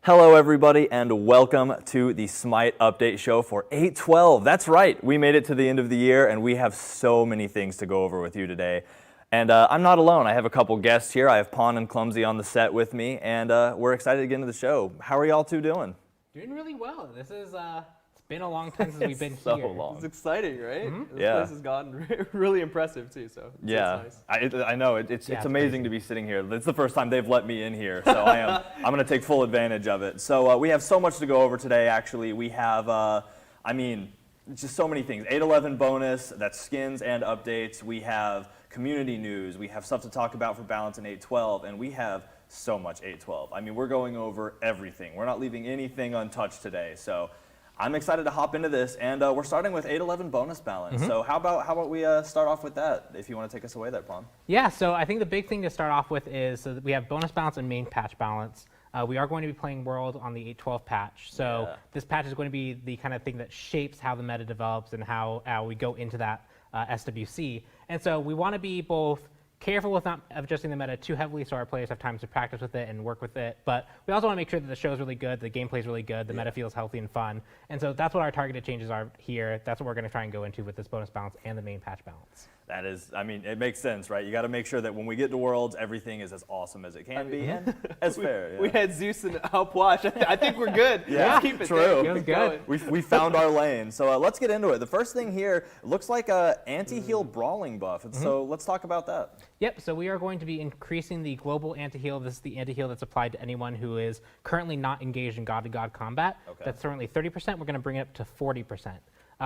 Hello everybody and welcome to the SMITE update show for 8/12. That's right, we made it to the end of the year and we have so many things to go over with you today. And I'm not alone, I have a couple guests here. I have Pawn and Clumsy on the set with me and we're excited to get into the show. How are y'all two doing? Doing really well. This is, it's been a long time since we've been so here. long. It's exciting, right? Mm-hmm. This place has gotten really impressive too, so it's nice. I know, it's amazing crazy to be sitting here. It's the first time they've let me in here, so I'm going to take full advantage of it. So we have so much to go over today, actually. We have, just so many things. 8/11 bonus, that's skins and updates. We have community news. We have stuff to talk about for balance in 8/12, and we have so much 8/12. I mean, we're going over everything. We're not leaving anything untouched today. So I'm excited to hop into this, and we're starting with 8/11 bonus balance. So how about we start off with that, if you want to take us away there, Pawn? Yeah, so I think the big thing to start off with is that we have bonus balance and main patch balance. We are going to be playing World on the 8/12 patch. So this patch is going to be the kind of thing that shapes how the meta develops and how we go into that SWC. And so we want to be both careful with not adjusting the meta too heavily so our players have time to practice with it and work with it. But we also want to make sure that the show is really good, the gameplay is really good, the meta feels healthy and fun. And so that's what our targeted changes are here. That's what we're going to try and go into with this bonus balance and the main patch balance. That is, I mean, it makes sense, right? You got to make sure that when we get to Worlds, everything is as awesome as it can be and as fair. We had Zeus and Alpwash. I think we're good. Yeah, let's keep it true. there. Feels good. We found our lane. So let's get into it. The first thing here looks like a anti-heal brawling buff. So let's talk about that. Yep, so we are going to be increasing the global anti-heal. This is the anti-heal that's applied to anyone who is currently not engaged in god-to-god combat. Okay. That's currently 30%. We're going to bring it up to 40%.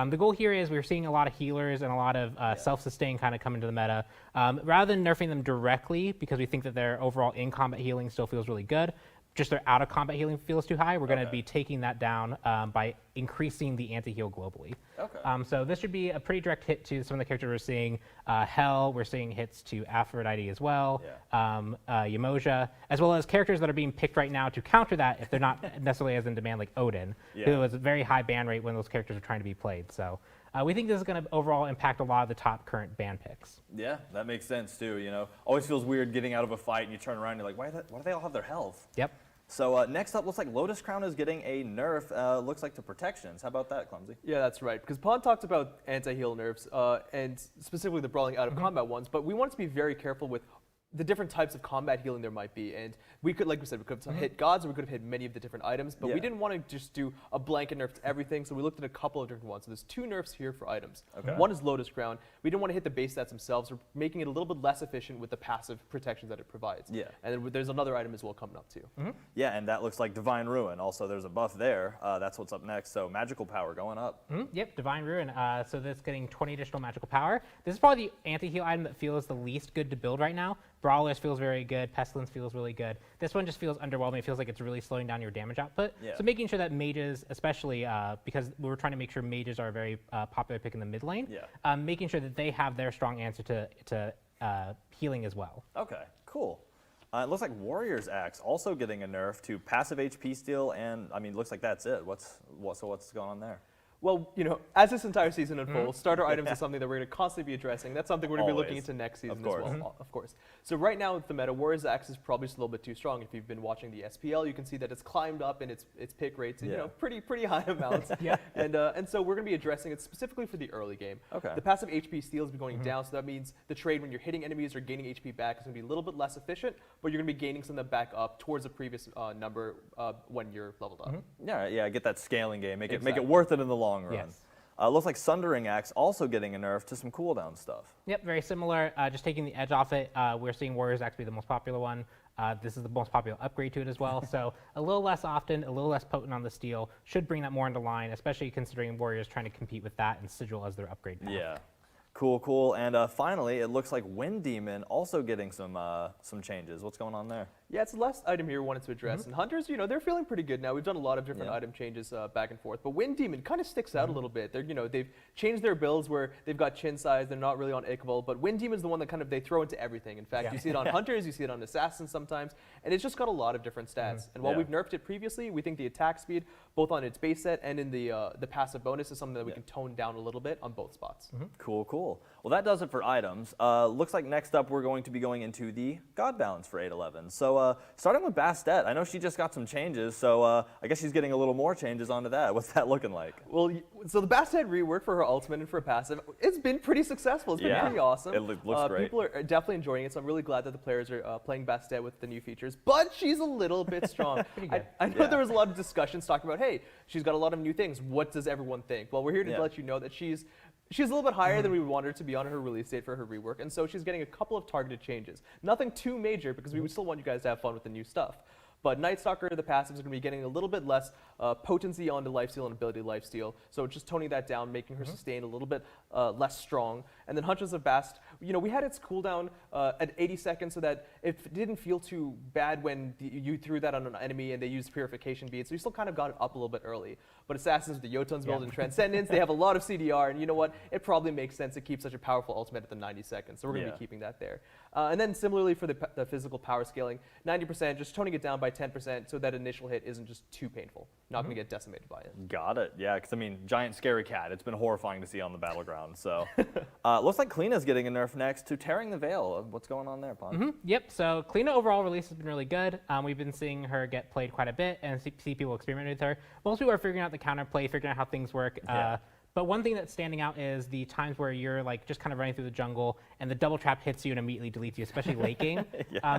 The goal here is we're seeing a lot of healers and a lot of self-sustain kind of come into the meta. Rather than nerfing them directly, because we think that their overall in-combat healing still feels really good, just their out-of-combat healing feels too high, we're going to be taking that down by increasing the anti-heal globally. Okay. So this should be a pretty direct hit to some of the characters we're seeing. Hel, we're seeing hits to Aphrodite as well, Yamoja, as well as characters that are being picked right now to counter that if they're not necessarily as in demand, like Odin, who has a very high ban rate when those characters are trying to be played. So we think this is going to overall impact a lot of the top current ban picks. Yeah, that makes sense too. You know, always feels weird getting out of a fight and you turn around and you're like, why do they all have their health? Yep. So next up, looks like Lotus Crown is getting a nerf, looks like to protections. How about that, Clumsy? Yeah, that's right. Because Pawn talked about anti-heal nerfs and specifically the brawling out of combat ones, but we want to be very careful with the different types of combat healing there might be. And we could, like we said, we could have hit gods or we could have hit many of the different items, but we didn't want to just do a blanket nerf to everything, so we looked at a couple of different ones. So there's two nerfs here for items. Okay. One is Lotus Crown. We didn't want to hit the base stats themselves. We're making it a little bit less efficient with the passive protections that it provides. Yeah. And then there's another item as well coming up too. Yeah, and that looks like Divine Ruin. Also, there's a buff there. That's what's up next. So magical power going up. Yep, Divine Ruin. So that's getting 20 additional magical power. This is probably the anti-heal item that feels the least good to build right now. Brawlers feels very good. Pestilence feels really good. This one just feels underwhelming. It feels like it's really slowing down your damage output. Yeah. So making sure that mages, especially because we were trying to make sure mages are a very popular pick in the mid lane, making sure that they have their strong answer to healing as well. Okay, cool. It looks like Warrior's Axe also getting a nerf to passive HP steal, and I mean, looks like that's it. What's going on there? Well, you know, as this entire season unfolds, starter items is something that we're going to constantly be addressing. That's something we're going to be looking into next season as well, of course. So right now with the meta, Warrior's Axe is probably just a little bit too strong. If you've been watching the SPL, you can see that it's climbed up in its pick rates, you know, pretty high amounts. And so we're going to be addressing it specifically for the early game. Okay. The passive HP steal has been going down, so that means the trade when you're hitting enemies or gaining HP back is going to be a little bit less efficient, but you're going to be gaining some of that back up towards the previous number when you're leveled up. Yeah, get that scaling game. Make it worth it in the long run. Yes. Looks like Sundering Axe also getting a nerf to some cooldown stuff. Yep, very similar. Just taking the edge off it. We're seeing Warriors Axe be the most popular one. This is the most popular upgrade to it as well. So a little less often, a little less potent on the steel. Should bring that more into line, especially considering Warriors trying to compete with that and Sigil as their upgrade path. Yeah. Cool. And finally, it looks like Wind Demon also getting some changes. What's going on there? Yeah, it's the last item here we wanted to address. And Hunters, you know, they're feeling pretty good now. We've done a lot of different item changes back and forth. But Wind Demon kind of sticks out a little bit. They're, you know, they've changed their builds where they've got chin size. They're not really on Iqbal. But Wind Demon's the one that kind of they throw into everything. In fact, you see it on Hunters, you see it on Assassins sometimes. And it's just got a lot of different stats. And while we've nerfed it previously, we think the attack speed, both on its base set and in the passive bonus, is something that we can tone down a little bit on both spots. Cool. Well, that does it for items. Looks like next up we're going to be going into the God balance for 811. So starting with Bastet, I know she just got some changes, so I guess she's getting a little more changes onto that. What's that looking like? Well, so the Bastet rework for her ultimate and for passive, it's been pretty successful. It's been pretty awesome. It looks great. People are definitely enjoying it, so I'm really glad that the players are playing Bastet with the new features. But she's a little bit strong. I know there was a lot of discussions talking about, hey, she's got a lot of new things. What does everyone think? Well, we're here to let you know that she's a little bit higher than we would want her to be on her release date for her rework, and so she's getting a couple of targeted changes. Nothing too major, because we would still want you guys to have fun with the new stuff. But Night Stalker, the passives, are going to be getting a little bit less potency onto lifesteal and ability lifesteal. So just toning that down, making her sustain a little bit less strong. And then Huntress of Bast, we had its cooldown at 80 seconds so that it didn't feel too bad when you threw that on an enemy and they used Purification Beads. So you still kind of got it up a little bit early. But Assassins with the Jotun's build and Transcendence, they have a lot of CDR. And you know what? It probably makes sense to keep such a powerful ultimate at the 90 seconds. So we're going to be keeping that there. And then similarly for the physical power scaling, 90%, just toning it down by 10% so that initial hit isn't just too painful. Not going to get decimated by it. Got it. Yeah, because I mean, giant scary cat. It's been horrifying to see on the battleground. So looks like Kleina's getting a nerf next to Tearing the Veil. What's going on there, Pon? Yep, so Kleina overall release has been really good. We've been seeing her get played quite a bit and see people experiment with her. Most people are figuring out the counterplay, figuring out how things work. But one thing that's standing out is the times where you're like just kind of running through the jungle and the double trap hits you and immediately deletes you, especially late game.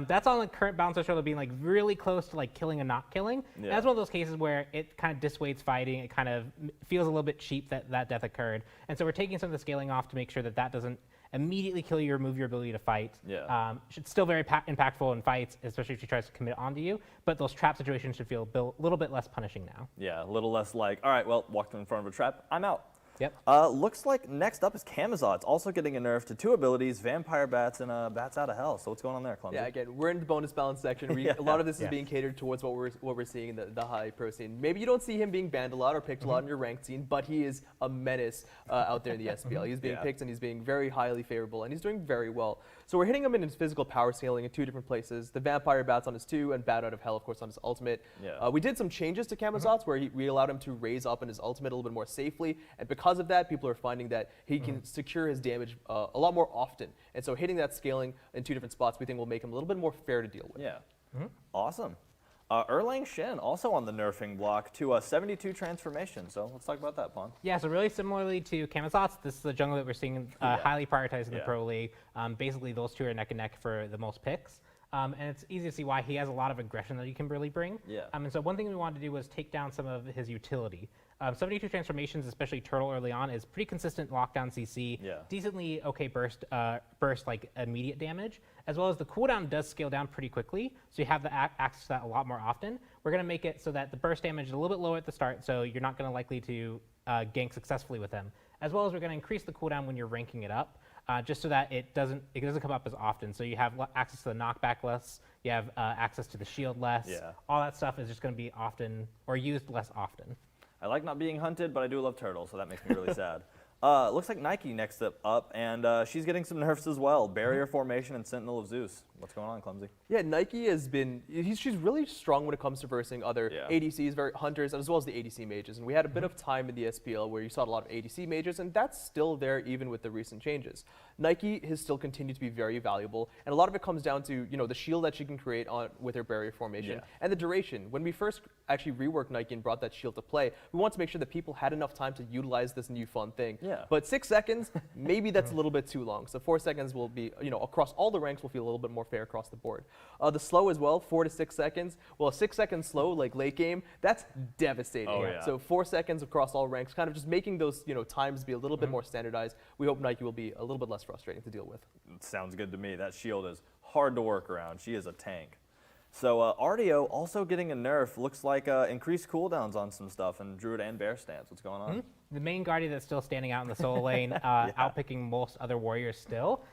That's on the current balance of show being like really close to like killing and not killing. That's one of those cases where it kind of dissuades fighting. It kind of feels a little bit cheap that death occurred. And so we're taking some of the scaling off to make sure that that doesn't immediately kill you or remove your ability to fight. It's still very impactful in fights, especially if she tries to commit onto you, but those trap situations should feel a little bit less punishing now. Yeah, a little less like, all right, well, walked in front of a trap, I'm out. Yep. Looks like next up is Camazotz. It's also getting a nerf to 2 abilities, Vampire Bats and Bats Out of Hell. So what's going on there, Clumsy? Yeah, again, we're in the bonus balance section. A lot of this is being catered towards what we're seeing in the high pro scene. Maybe you don't see him being banned a lot or picked a lot in your ranked scene, but he is a menace out there in the SPL. He's being picked and he's being very highly favorable, and he's doing very well. So we're hitting him in his physical power scaling in 2 different places. The Vampire Bats on his 2 and Bat Out of Hell, of course, on his ultimate. We did some changes to Camazotz where we allowed him to raise up in his ultimate a little bit more safely, and because of that, people are finding that he can secure his damage a lot more often. And so hitting that scaling in 2 different spots we think will make him a little bit more fair to deal with. Awesome. Erlang Shen also on the nerfing block to 72 transformation. So let's talk about that, Pon. Yeah, so really similarly to Camazotz, this is the jungle that we're seeing highly prioritized in the Pro League. Basically, those 2 are neck and neck for the most picks. And it's easy to see why he has a lot of aggression that he can really bring. And so one thing we wanted to do was take down some of his utility. 72 transformations, especially Turtle early on, is pretty consistent lockdown CC, decently okay burst like immediate damage, as well as the cooldown does scale down pretty quickly, so you have the access to that a lot more often. We're going to make it so that the burst damage is a little bit lower at the start, so you're not going to likely to gank successfully with him, as well as we're going to increase the cooldown when you're ranking it up. Just so that it doesn't come up as often. So you have access to the knockback less, you have access to the shield less. All that stuff is just going to be often or used less often. I like not being hunted, but I do love turtles, so that makes me really sad. Looks like Nike next up, and she's getting some nerfs as well. Barrier Formation and Sentinel of Zeus. What's going on, Clumsy? Yeah, Nike has been, she's really strong when it comes to versing other ADCs, hunters, as well as the ADC mages. And we had a bit of time in the SPL where you saw a lot of ADC mages, and that's still there even with the recent changes. Nike has still continued to be very valuable, and a lot of it comes down to the shield that she can create with her barrier formation and the duration. When we first actually reworked Nike and brought that shield to play, we wanted to make sure that people had enough time to utilize this new fun thing. But 6 seconds, maybe that's a little bit too long. So 4 seconds will be, across all the ranks will feel a little bit more fair across the board. The slow as well, 4 to 6 seconds. Well, a 6 second slow, like late game, that's devastating. So 4 seconds across all ranks, kind of just making those times be a little bit more standardized. We hope Nike will be a little bit less frustrating to deal with. Sounds good to me. That shield is hard to work around. She is a tank. So Artio also getting a nerf. Looks like increased cooldowns on some stuff, and Druid and Bear stance. What's going on? The main Guardian that's still standing out in the solo lane, outpicking most other warriors still.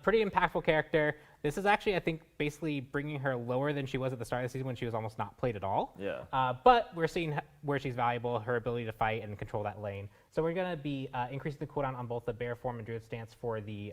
Pretty impactful character. This is actually, I think, basically bringing her lower than she was at the start of the season when she was almost not played at all. But we're seeing where she's valuable, her ability to fight and control that lane. So we're going to be increasing the cooldown on both the Bear form and Druid stance for the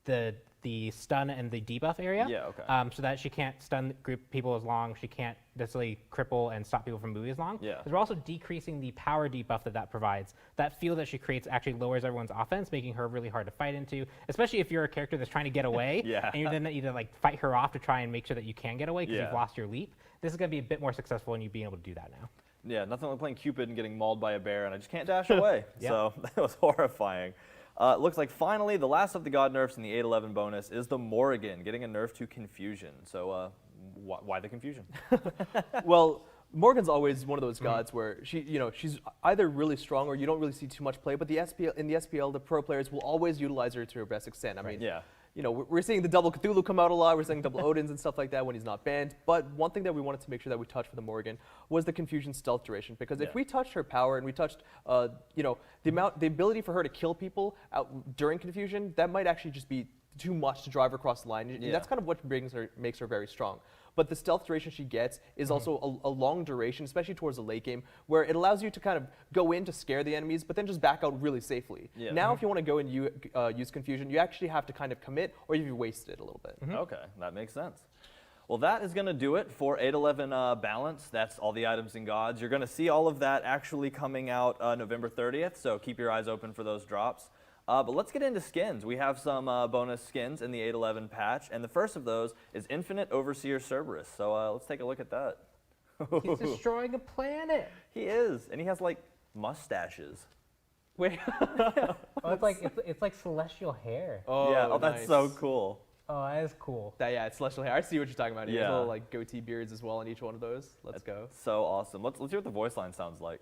the stun and the debuff area. Yeah, okay. So that she can't stun group people as long. She can't necessarily cripple and stop people from moving as long. Yeah. 'Cause we're also decreasing the power debuff that provides. That field that she creates actually lowers everyone's offense, making her really hard to fight into, especially if you're a character that's trying to get away. Yeah. And you then need to like fight her off to try and make sure that you can get away because Yeah. you've lost your leap. This is going to be a bit more successful in you being able to do that now. Yeah, nothing like playing Cupid and getting mauled by a bear, and I just can't dash away. Yeah. So that was horrifying. Looks like finally the last of the god nerfs in the 811 bonus is the Morrigan, getting a nerf to Confusion. So why the Confusion? Well, Morgan's always one of those gods where she's either really strong or you don't really see too much play. But in the SPL, the pro players will always utilize her to her best extent. I mean, Yeah. We're seeing the double Cthulhu come out a lot. We're seeing double Odins and stuff like that when he's not banned. But one thing that we wanted to make sure that we touched for the Morgan was the Confusion stealth duration. Because if we touched her power and we touched, the ability for her to kill people during Confusion, that might actually just be too much to drive her across the line. Yeah. That's kind of what makes her very strong. But the stealth duration she gets is also a long duration, especially towards the late game, where it allows you to kind of go in to scare the enemies, but then just back out really safely. Yeah. Now, if you want to go and use Confusion, you actually have to kind of commit, or you've wasted it a little bit. Okay, that makes sense. Well, that is going to do it for 811 balance. That's all the items and gods. You're going to see all of that actually coming out November 30th, so keep your eyes open for those drops. But let's get into skins. We have some bonus skins in the 811 patch, and the first of those is Infinite Overseer Cerberus. So let's take a look at that. He's destroying a planet. He is, and he has like mustaches. Wait. Oh, it's like celestial hair. Oh, that's nice. so cool. Oh, that is cool. Yeah, it's celestial hair. I see what you're talking about. He has Yeah. little like goatee beards as well on each one of those. Let's go. So awesome. Let's hear what the voice line sounds like.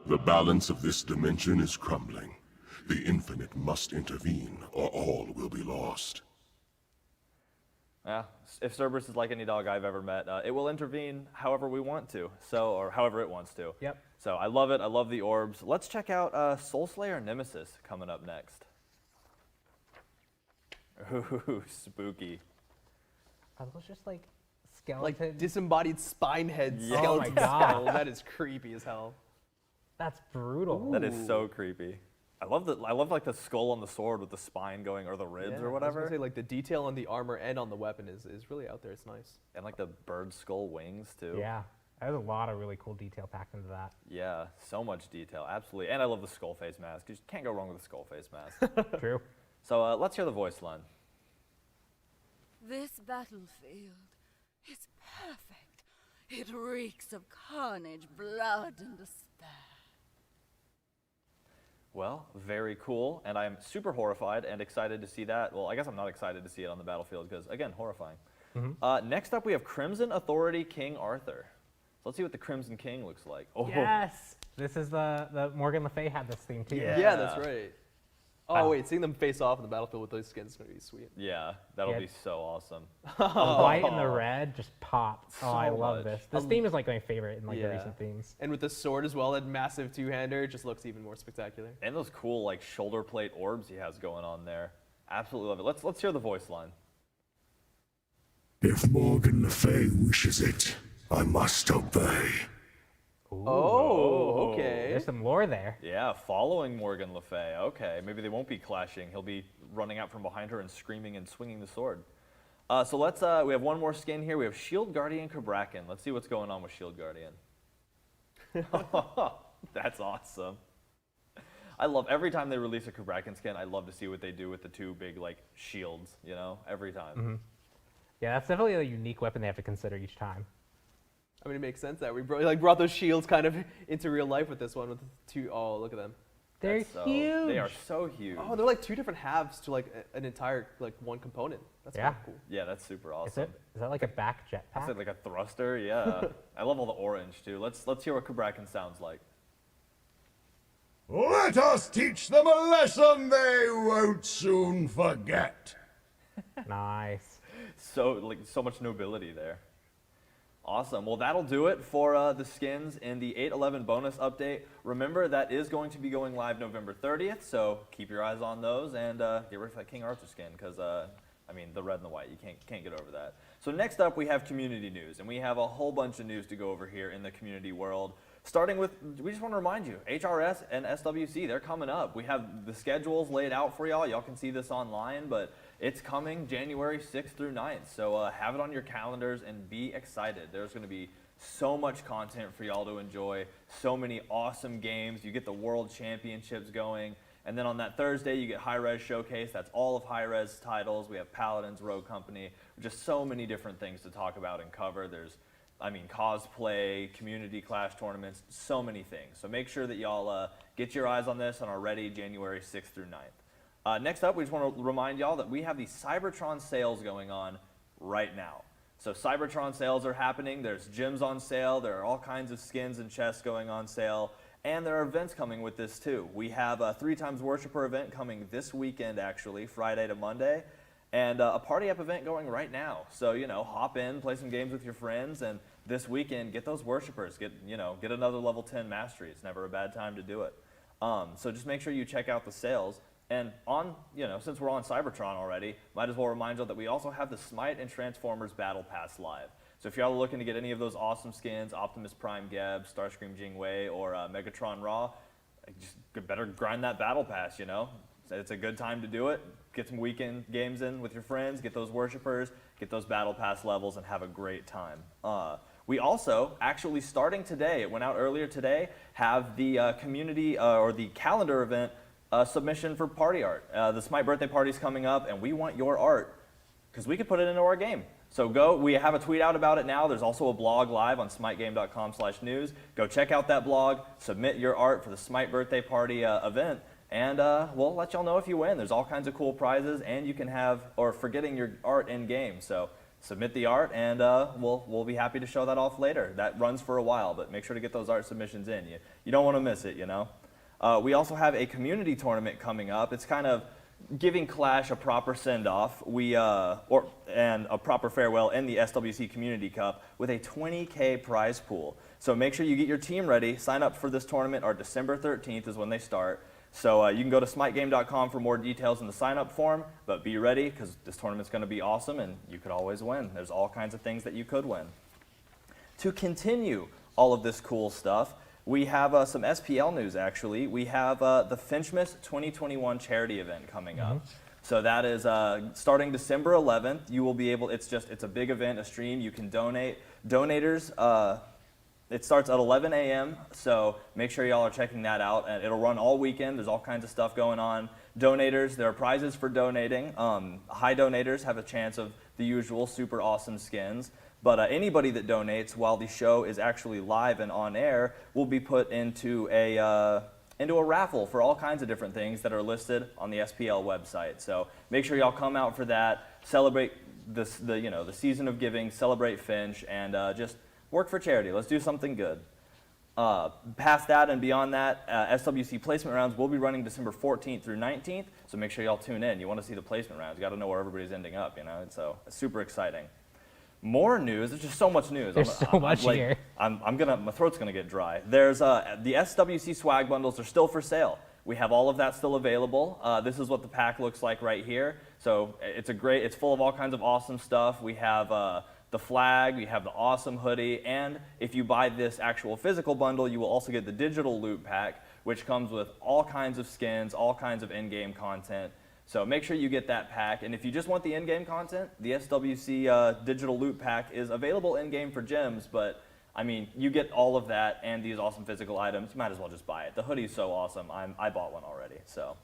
The balance of this dimension is crumbling. The infinite must intervene, or all will be lost. Yeah, if Cerberus is like any dog I've ever met, it will intervene however we want to, or however it wants to. Yep. So I love it. I love the orbs. Let's check out Soulslayer Nemesis coming up next. Ooh, spooky. Are those just like skeletons? Like disembodied spine heads. Yeah. Oh my skeleton God. skull. That is creepy as hell. That's brutal. That is so creepy. I love like the skull on the sword with the spine going, or the ribs or I was whatever. gonna say, like the detail on the armor and on the weapon is really out there. It's nice. And like the bird skull wings too. Yeah. There's a lot of really cool detail packed into that. Yeah, so much detail, absolutely. And I love the skull face mask. You just can't go wrong with a skull face mask. True. So let's hear the voice line. This battlefield is perfect. It reeks of carnage, blood, and despair. Well, very cool, and I'm super horrified and excited to see that. Well, I guess I'm not excited to see it on the battlefield because, again, horrifying. Next up, we have Crimson Authority King Arthur. So let's see what the Crimson King looks like. Oh, Yes. This is the Morgan Le Fay had this theme too. Yeah. Yeah, that's right. Oh wait, seeing them face off in the battlefield with those skins is gonna be sweet. Yeah, that'll Yeah. be so awesome. The white and the red just popped. Oh, I So love much. this. This theme is like my favorite in like the Yeah. recent themes. And with the sword as well, that massive two-hander just looks even more spectacular. And those cool like shoulder plate orbs he has going on there. Absolutely love it. Let's hear the voice line. If Morgan Le Fay wishes it, I must obey. Oh, okay. There's some lore there. Yeah, following Morgan Le Fay. Okay, maybe they won't be clashing. He'll be running out from behind her and screaming and swinging the sword. So let's, we have one more skin here. We have Shield Guardian Cabrakan. Let's see what's going on with Shield Guardian. That's awesome. I love, every time they release a Cabrakan skin, I love to see what they do with the two big, like, shields, you know, every time. Yeah, that's definitely a unique weapon they have to consider each time. I mean, it makes sense that we brought those shields kind of into real life with this one with the two. Oh, look at them. They're That's so- huge. They are so huge. Oh, they're like two different halves to like an entire like one component. That's Yeah. kinda cool. Yeah, that's super Is awesome. that like a back I jetpack? said like a thruster, yeah. I love all the orange too. Let's hear what Cabrakan sounds like. Let us teach them a lesson they won't soon forget. Nice. So much nobility there. Awesome. Well, that'll do it for the skins in the 8.11 bonus update. Remember, that is going to be going live November 30th, so keep your eyes on those and get ready for that King Arthur skin because, I mean, the red and the white, you can't get over that. So next up, we have community news, and we have a whole bunch of news to go over here in the community world. Starting with, we just want to remind you, HRS and SWC, they're coming up. We have the schedules laid out for y'all. Y'all can see this online, but it's coming January 6th through 9th. So have it on your calendars and be excited. There's going to be so much content for y'all to enjoy, so many awesome games. You get the World Championships going. And then on that Thursday, you get Hi-Rez Showcase. That's all of Hi-Rez titles. We have Paladins, Rogue Company, just so many different things to talk about and cover. There's cosplay, community clash tournaments, so many things. So make sure that y'all get your eyes on this and are ready January 6th through 9th. Next up, we just want to remind y'all that we have the Cybertron sales going on right now. So Cybertron sales are happening. There's gems on sale. There are all kinds of skins and chests going on sale. And there are events coming with this too. We have a 3x Worshipper event coming this weekend actually, Friday to Monday. And a party app event going right now. So, hop in, play some games with your friends, and this weekend, get those Worshippers. Get another level 10 mastery. It's never a bad time to do it. So just make sure you check out the sales. And since we're on Cybertron already, might as well remind you that we also have the SMITE and Transformers Battle Pass live. So if y'all are looking to get any of those awesome skins, Optimus Prime Geb, Starscream Jingwei, or Megatron Raw, just better grind that Battle Pass, It's a good time to do it. Get some weekend games in with your friends, get those Worshippers, get those Battle Pass levels, and have a great time. We also, actually starting today, it went out earlier today, have the community or the calendar event submission for party art. The SMITE birthday party's coming up, and we want your art because we could put it into our game. So we have a tweet out about it now. There's also a blog live on smitegame.com/news. Go check out that blog, submit your art for the SMITE birthday party event, and we'll let y'all know if you win. There's all kinds of cool prizes, and you can for getting your art in game. So submit the art, and we'll be happy to show that off later. That runs for a while, but make sure to get those art submissions in. You don't want to miss it, We also have a community tournament coming up. It's kind of giving Clash a proper send-off, and a proper farewell in the SWC Community Cup with a 20K prize pool. So make sure you get your team ready. Sign up for this tournament. Or December 13th is when they start. So you can go to smitegame.com for more details in the sign-up form. But be ready because this tournament's going to be awesome, and you could always win. There's all kinds of things that you could win. To continue all of this cool stuff, we have some SPL news, actually. We have the Finchmas 2021 charity event coming up. So that is starting December 11th. You will be able, it's a big event, a stream. You can donate. Donators, it starts at 11 a.m., so make sure y'all are checking that out. And it'll run all weekend. There's all kinds of stuff going on. Donators, there are prizes for donating. High donators have a chance of the usual super awesome skins. But anybody that donates while the show is actually live and on air will be put into a raffle for all kinds of different things that are listed on the SPL website. So make sure y'all come out for that, celebrate the season of giving, celebrate Finch, and just work for charity. Let's do something good. Past that and beyond that, SWC placement rounds will be running December 14th through 19th. So make sure y'all tune in. You want to see the placement rounds. You got to know where everybody's ending up. So it's super exciting. More news. There's just so much news. There's so much here. My throat's gonna get dry. There's the SWC swag bundles are still for sale. We have all of that still available. This is what the pack looks like right here. So it's full of all kinds of awesome stuff. We have the flag, we have the awesome hoodie, and if you buy this actual physical bundle, you will also get the digital loot pack, which comes with all kinds of skins, all kinds of in-game content. So make sure you get that pack. And if you just want the in-game content, the SWC digital loot pack is available in-game for gems, but you get all of that and these awesome physical items. You might as well just buy it. The hoodie's so awesome. I bought one already. So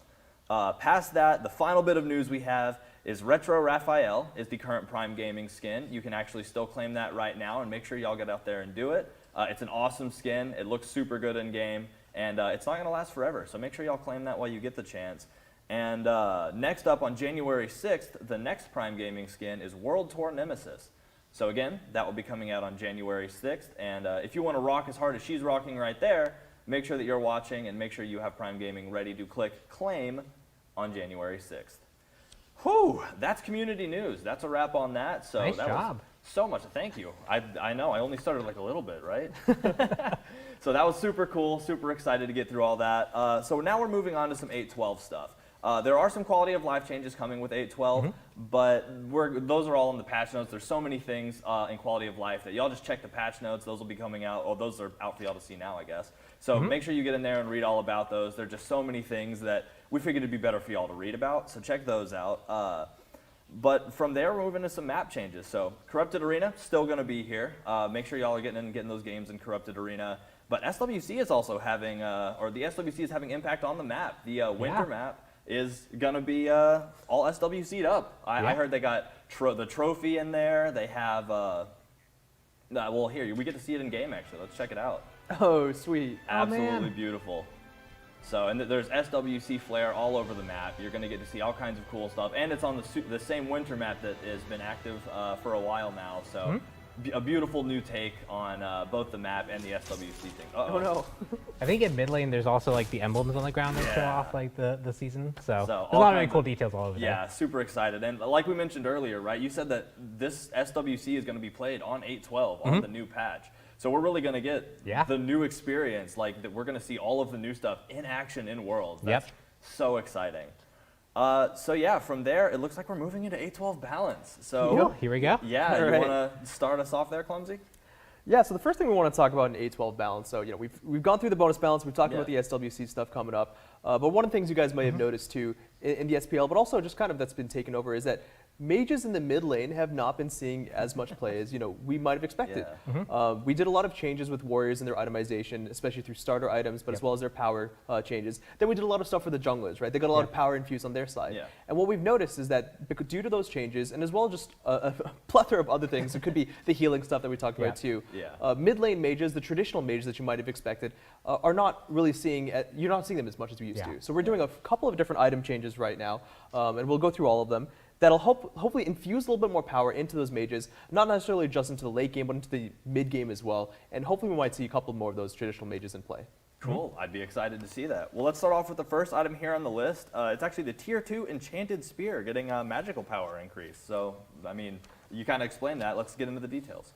past that, the final bit of news we have is Retro Raphael is the current Prime Gaming skin. You can actually still claim that right now, and make sure y'all get out there and do it. It's an awesome skin. It looks super good in-game, and it's not going to last forever. So make sure y'all claim that while you get the chance. And next up on January 6th, the next Prime Gaming skin is Wield Thor Nemesis. So again, that will be coming out on January 6th. And if you want to rock as hard as she's rocking right there, make sure that you're watching and make sure you have Prime Gaming ready to click claim on January 6th. Whew, that's community news. That's a wrap on that. So nice that job. Was so much. Thank you. I know, I only started like a little bit, right? So that was super cool, super excited to get through all that. So now we're moving on to some 812 stuff. There are some quality of life changes coming with 8.12, but those are all in the patch notes. There's so many things in quality of life that y'all just check the patch notes. Those will be coming out. Oh, those are out for y'all to see now, I guess. So make sure you get in there and read all about those. There are just so many things that we figured it'd be better for y'all to read about. So check those out. But from there, we're moving to some map changes. So Corrupted Arena, still going to be here. Make sure y'all are getting in and getting those games in Corrupted Arena. But SWC is also having, or the SWC is having impact on the map. The winter map is going to be all SWC'd up. I heard they got the trophy in there. They have, well, here, we get to see it in game, actually. Let's check it out. Oh, sweet. Absolutely beautiful. So, and there's SWC flair all over the map. You're going to get to see all kinds of cool stuff. And it's on the same winter map that has been active for a while now. So, a beautiful new take on both the map and the SWC thing. Oh, no. I think in mid lane, there's also like the emblems on the ground that show off like the season. So there's a all lot of really kinds cool details all over there. Yeah, super excited. And like we mentioned earlier, right, you said that this SWC is going to be played on 8.12 on the new patch. So we're really going to get the new experience, like that we're going to see all of the new stuff in action in Worlds. That's so exciting. So yeah, from there, it looks like we're moving into 8.12 balance. So here we go. Yeah, you want to start us off there, Clumsy? Yeah, so the first thing we want to talk about in 8.12 balance, so we've gone through the bonus balance, we've talked about the SWC stuff coming up, but one of the things you guys may have noticed too in the SPL, but also just kind of that's been taken over, is that mages in the mid lane have not been seeing as much play as we might have expected. We did a lot of changes with warriors and their itemization, especially through starter items, but as well as their power changes. Then we did a lot of stuff for the junglers, right? They got a lot of power infused on their side. And what we've noticed is that due to those changes, and as well as just a plethora of other things, it could be the healing stuff that we talked about too. Mid lane mages, the traditional mages that you might have expected, are not really seeing, you're not seeing them as much as we used to. So we're doing a couple of different item changes right now, and we'll go through all of them. That'll hopefully infuse a little bit more power into those mages, not necessarily just into the late game, but into the mid game as well. And hopefully we might see a couple more of those traditional mages in play. Cool, I'd be excited to see that. Well, let's start off with the first item here on the list. It's actually the Tier 2 Enchanted Spear getting a magical power increase. So, I mean, you kind of explained that. Let's get into the details.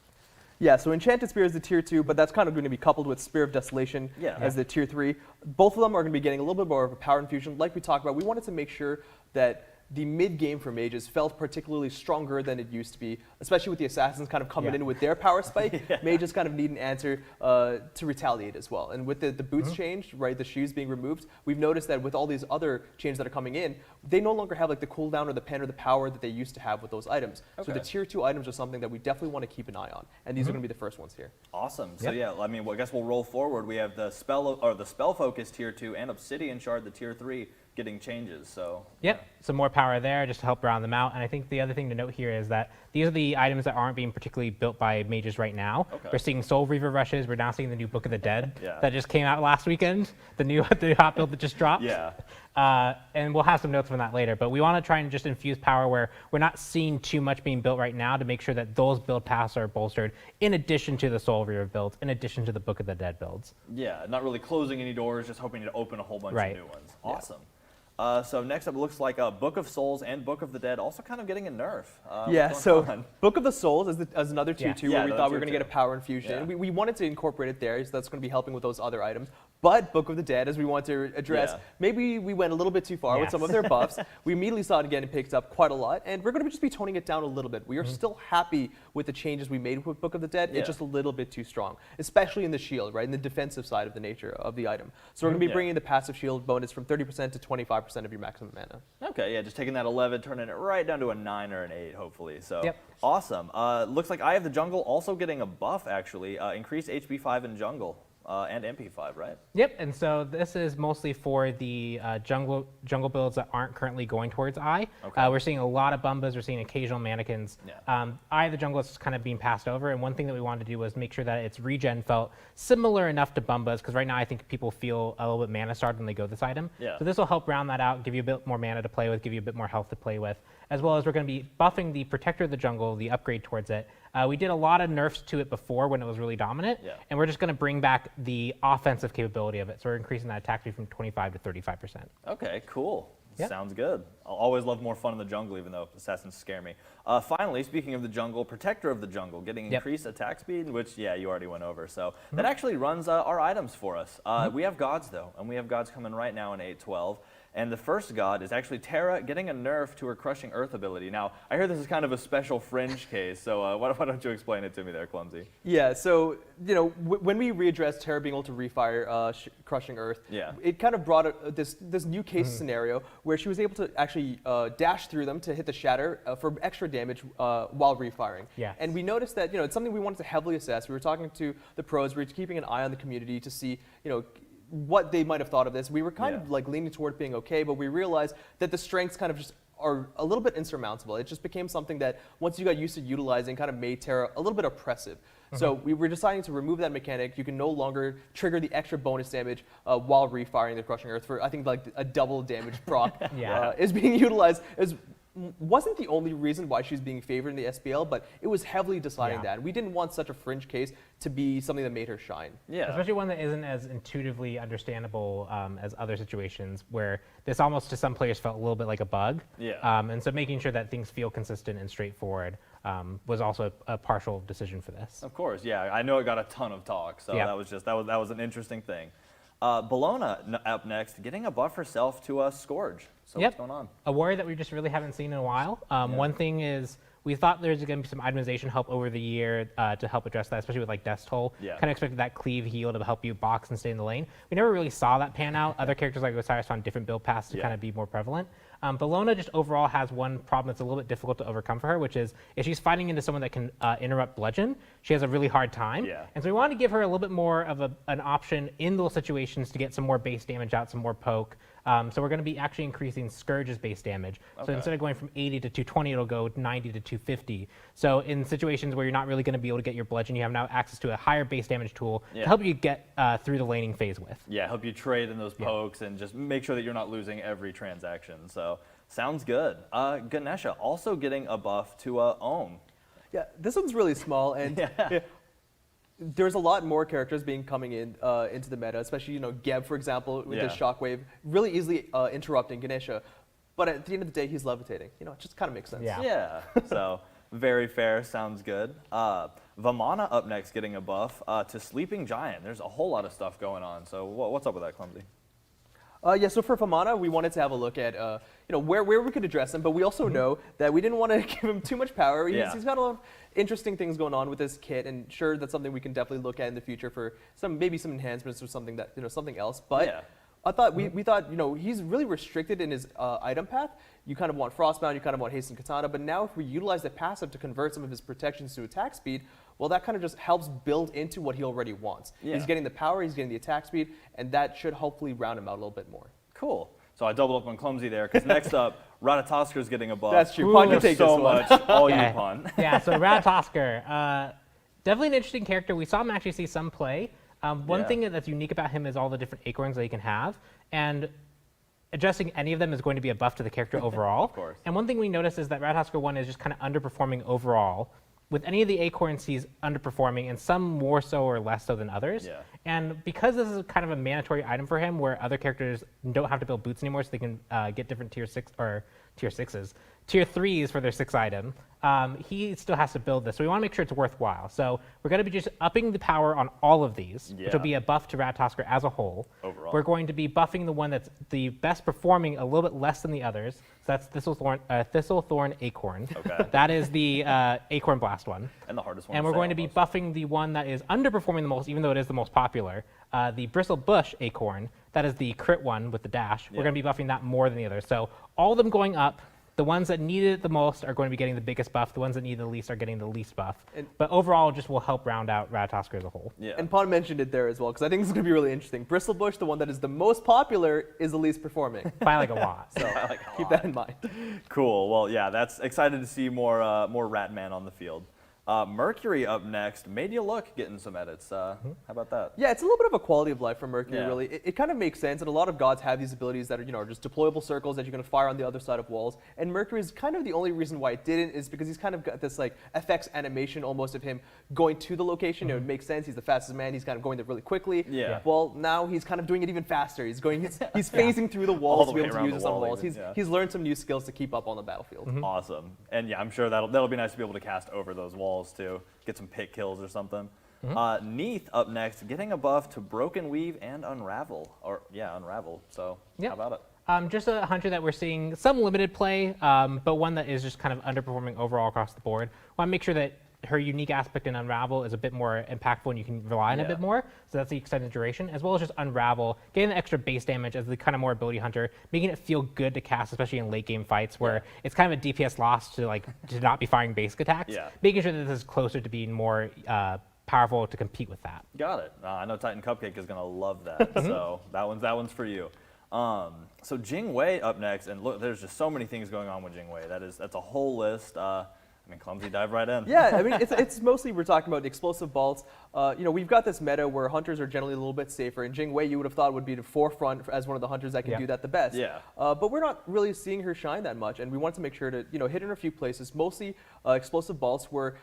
Yeah, so Enchanted Spear is the Tier 2, but that's kind of going to be coupled with Spear of Desolation as the Tier 3. Both of them are going to be getting a little bit more of a power infusion. Like we talked about, we wanted to make sure that the mid-game for mages felt particularly stronger than it used to be, especially with the assassins kind of coming in with their power spike. Mages kind of need an answer to retaliate as well. And with the boots changed, right, the shoes being removed, we've noticed that with all these other changes that are coming in, they no longer have like the cooldown or the pen or the power that they used to have with those items. So the Tier 2 items are something that we definitely want to keep an eye on. And these are going to be the first ones here. Awesome. So yeah, I mean, I guess we'll roll forward. We have the Spell Focus Tier 2 and Obsidian Shard, the Tier 3, getting changes. So some more power there just to help round them out. And I think the other thing to note here is that these are the items that aren't being particularly built by mages right now. We're seeing Soul Reaver rushes. We're now seeing the new Book of the Dead that just came out last weekend, the hot build that just dropped. And we'll have some notes from that later, but we want to try and just infuse power where we're not seeing too much being built right now to make sure that those build paths are bolstered in addition to the Soul Reaver builds, in addition to the Book of the Dead builds. Yeah, not really closing any doors, just hoping to open a whole bunch of new ones. Awesome. So next up, it looks like Book of Souls and Book of the Dead also kind of getting a nerf. So Book of the Souls is another Tier 2 where we thought we were going to get a power infusion. We wanted to incorporate it there, so that's going to be helping with those other items. But Book of the Dead, as we want to address, maybe we went a little bit too far with some of their buffs. We immediately saw it again and picked up quite a lot, and we're going to just be toning it down a little bit. We are still happy with the changes we made with Book of the Dead. It's just a little bit too strong, especially in the shield, right, in the defensive side of the nature of the item. So we're going to be bringing the passive shield bonus from 30% to 25% of your maximum mana. Okay, yeah, just taking that 11, turning it right down to a 9 or an 8, hopefully. So awesome. Looks like Eye of the Jungle also getting a buff, actually. Increased HP 5 in jungle. And MP5, right? Yep, and so this is mostly for the jungle builds that aren't currently going towards Eye. We're seeing a lot of Bumbas, we're seeing occasional mannequins. Eye of the Jungle is kind of being passed over, and one thing that we wanted to do was make sure that its regen felt similar enough to Bumbas, because right now I think people feel a little bit mana starved when they go this item. So this will help round that out, give you a bit more mana to play with, give you a bit more health to play with, as well as we're going to be buffing the Protector of the Jungle, the upgrade towards it. We did a lot of nerfs to it before when it was really dominant, and we're just going to bring back the offensive capability of it. So we're increasing that attack speed from 25 to 35%. Okay, cool. Sounds good. I'll always love more fun in the jungle, even though assassins scare me. Finally, speaking of the jungle, Protector of the Jungle getting increased attack speed, which, you already went over. So that actually runs our items for us. We have gods, though, and we have gods coming right now in 8.12. And the first god is actually Terra getting a nerf to her Crushing Earth ability. Now, I hear this is kind of a special fringe case, so why don't you explain it to me there, Clumsy? Yeah, so, when we readdressed Terra being able to refire Crushing Earth, it kind of brought this new case scenario where she was able to actually dash through them to hit the Shatter for extra damage while refiring. Yes. And we noticed that, it's something we wanted to heavily assess. We were talking to the pros, we were keeping an eye on the community to see, what they might have thought of this. We were kind of like leaning toward being okay, but we realized that the strengths kind of just are a little bit insurmountable. It just became something that once you got used to utilizing kind of made Terra a little bit oppressive. So we were deciding to remove that mechanic. You can no longer trigger the extra bonus damage while refiring the Crushing Earth for, I think, like a double damage proc is being utilized. Wasn't the only reason why she's being favored in the SPL, but it was heavily deciding that. We didn't want such a fringe case to be something that made her shine. Yeah. Especially one that isn't as intuitively understandable as other situations where this almost to some players felt a little bit like a bug. Yeah. And so making sure that things feel consistent and straightforward was also a partial decision for this. Of course, yeah. I know it got a ton of talk, so that was an interesting thing. Bellona up next, getting a buff herself to Scourge. So what's going on? A warrior that we just really haven't seen in a while. One thing is we thought there's going to be some itemization help over the year to help address that, especially with like Death's Toll. Kind of expected that cleave heal to help you box and stay in the lane. We never really saw that pan out. Other characters like Osiris found different build paths to kind of be more prevalent. Bellona just overall has one problem that's a little bit difficult to overcome for her, which is if she's fighting into someone that can interrupt bludgeon, she has a really hard time. And so we wanted to give her a little bit more of an option in those situations to get some more base damage out, some more poke. So we're going to be actually increasing Scourge's base damage. So instead of going from 80 to 220, it'll go 90 to 250. So in situations where you're not really going to be able to get your bludgeon, you have now access to a higher base damage tool to help you get through the laning phase with. Yeah, help you trade in those pokes and just make sure that you're not losing every transaction. So sounds good. Ganesha also getting a buff to Ohm. Yeah, this one's really small, and there's a lot more characters coming in into the meta, especially Geb, for example, with his shockwave, really easily interrupting Ganesha. But at the end of the day, he's levitating. It just kind of makes sense. Yeah. So very fair. Sounds good. Vamana up next, getting a buff to Sleeping Giant. There's a whole lot of stuff going on. So what's up with that, Clumsy? So for Vamana, we wanted to have a look at where we could address him, but we also know that we didn't want to give him too much power. He's got a lot of interesting things going on with this kit, and sure, that's something we can definitely look at in the future for maybe some enhancements or something that something else. But I thought we thought he's really restricted in his item path. You kind of want Frostbound, you kind of want Hasten Katana, but now if we utilize the passive to convert some of his protections to attack speed, well, that kind of just helps build into what he already wants. He's getting the power, he's getting the attack speed, and that should hopefully round him out a little bit more. Cool. So I doubled up on Clumsy there, because next up, Ratatosker's getting a buff. That's true. Pawn can take so this one. much. All you, Pawn. So Ratatosker, definitely an interesting character. We saw him actually see some play. One thing that's unique about him is all the different acorns that he can have, and addressing any of them is going to be a buff to the character overall. Of course. And one thing we noticed is that Ratatosker 1 is just kind of underperforming overall. With any of the acorns, he's underperforming, and some more so or less so than others. And because this is kind of a mandatory item for him, where other characters don't have to build boots anymore, so they can get different tier 3s for their 6 item, he still has to build this. So we want to make sure it's worthwhile. So we're going to be just upping the power on all of these, which will be a buff to Ratatosker as a whole. Overall. We're going to be buffing the one that's the best performing a little bit less than the others. So that's Thistlethorn Acorn. That is the Acorn Blast one. And the hardest one. And we're going to be buffing the one that is underperforming the most, even though it is the most popular, the Bristle Bush Acorn. That is the crit one with the dash. We're going to be buffing that more than the others. So all of them going up. The ones that need it the most are going to be getting the biggest buff. The ones that need it the least are getting the least buff. But overall, just will help round out Ratatosker as a whole. And Pawn mentioned it there as well, because I think this is going to be really interesting. Bristlebush, the one that is the most popular, is the least performing. By like a lot. So keep that in mind. Cool. Well, yeah, that's excited to see more Ratman on the field. Mercury up next. Made you look getting some edits. How about that? Yeah, it's a little bit of a quality of life for Mercury, really. It kind of makes sense, and a lot of gods have these abilities that are, just deployable circles that you're going to fire on the other side of walls. And Mercury is kind of the only reason why it didn't is because he's kind of got this FX animation almost of him going to the location. It would make sense. He's the fastest man. He's kind of going there really quickly. Well, now he's kind of doing it even faster. He's going. He's phasing through the walls to be able to use this on walls. He's learned some new skills to keep up on the battlefield. Awesome. And yeah, I'm sure that'll be nice to be able to cast over those walls too. Get some pick kills or something. Neath up next, getting a buff to Broken Weave and Unravel. Unravel. So how about it? Just a hunter that we're seeing some limited play, but one that is just kind of underperforming overall across the board. Want to make sure that her unique aspect in Unravel is a bit more impactful and you can rely on it a bit more. So that's the extended duration, as well as just Unravel, getting the extra base damage as the kind of more ability hunter, making it feel good to cast, especially in late game fights where it's kind of a DPS loss to to not be firing basic attacks. Making sure that this is closer to being more powerful to compete with that. Got it. I know Titan Cupcake is gonna love that. So that one's for you. So Jing Wei up next, and look, there's just so many things going on with Jing Wei. That's a whole list. I mean, Clumsy, dive right in. Yeah, I mean, it's mostly we're talking about explosive bolts. We've got this meta where hunters are generally a little bit safer, and Jing Wei you would have thought would be the forefront as one of the hunters that can do that the best. Yeah. But we're not really seeing her shine that much, and we want to make sure to hit in a few places, mostly explosive bolts where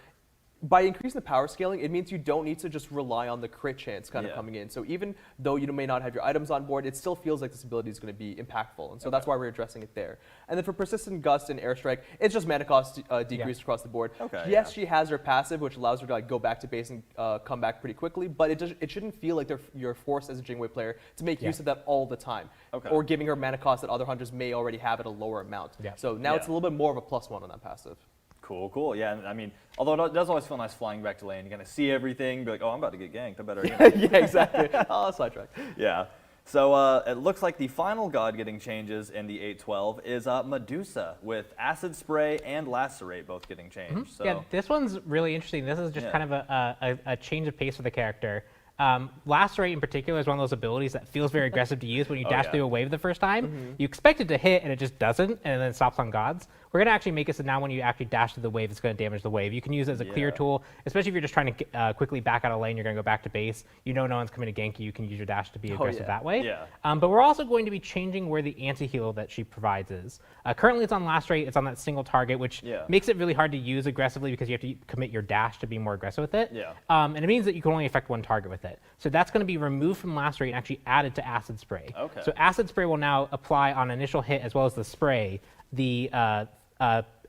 by increasing the power scaling, it means you don't need to just rely on the crit chance kind of coming in. So even though you may not have your items on board, it still feels like this ability is going to be impactful. And so that's why we're addressing it there. And then for Persistent Gust and Airstrike, it's just mana cost decreased across the board. Yes, she has her passive, which allows her to go back to base and come back pretty quickly, but it shouldn't feel like you're forced as a Jing Wei player to make use of that all the time. Or giving her mana cost that other hunters may already have at a lower amount. So now it's a little bit more of a +1 on that passive. Cool. Yeah, and I mean, although it does always feel nice flying back to lane. You kind of see everything, be like, oh, I'm about to get ganked. I better. Yeah, exactly. Oh, sidetrack. Yeah. So it looks like the final god getting changes in the 812 is Medusa, with Acid Spray and Lacerate both getting changed. So. Yeah, this one's really interesting. This is just kind of a change of pace for the character. Lacerate in particular is one of those abilities that feels very aggressive to use when you dash through a wave the first time. You expect it to hit and it just doesn't, and then it stops on gods. We're going to actually make it so now when you actually dash through the wave, it's going to damage the wave. You can use it as a clear tool, especially if you're just trying to quickly back out of lane, you're going to go back to base. No one's coming to gank you. You can use your dash to be aggressive that way. But we're also going to be changing where the anti-heal that she provides is. Currently it's on Lacerate, it's on that single target, which makes it really hard to use aggressively because you have to commit your dash to be more aggressive with it. And it means that you can only affect one target with it. So that's going to be removed from Lacerate and actually added to Acid Spray. So Acid Spray will now apply on initial hit as well as the spray, the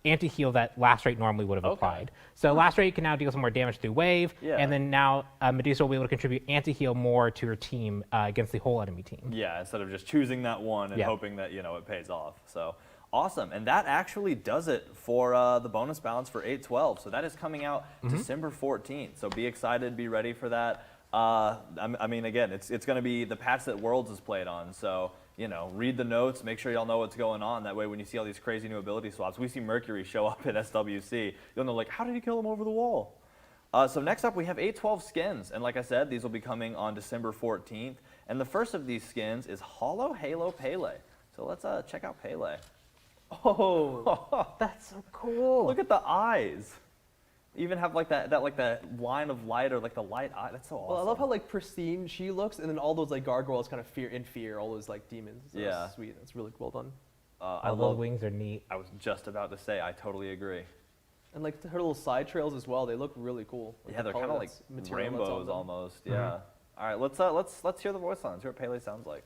anti-heal that Lacerate normally would have applied. So Lacerate can now deal some more damage through wave, and then now Medusa will be able to contribute anti-heal more to her team against the whole enemy team. Yeah, instead of just choosing that one and hoping that it pays off. So awesome, and that actually does it for the bonus balance for 812. So that is coming out December 14th. So be excited, be ready for that. I mean, again, it's going to be the patch that Worlds is played on. So read the notes, make sure y'all know what's going on. That way, when you see all these crazy new ability swaps, we see Mercury show up at SWC, you'll know, like, how did he kill him over the wall? So next up, we have 812 skins. And like I said, these will be coming on December 14th. And the first of these skins is Hollow Halo Pele. So let's check out Pele. Oh, that's so cool. Look at the eyes. Even have like that line of light or like the light eye. That's so awesome. Well, I love how pristine she looks, and then all those gargoyles kind of fear all those demons. So that's sweet. That's really well done. I love wings are neat. I was just about to say I totally agree. And her little side trails as well. They look really cool. Yeah, they're kind of like rainbows almost. Yeah. All right, let's hear the voice lines. Hear what Pele sounds like.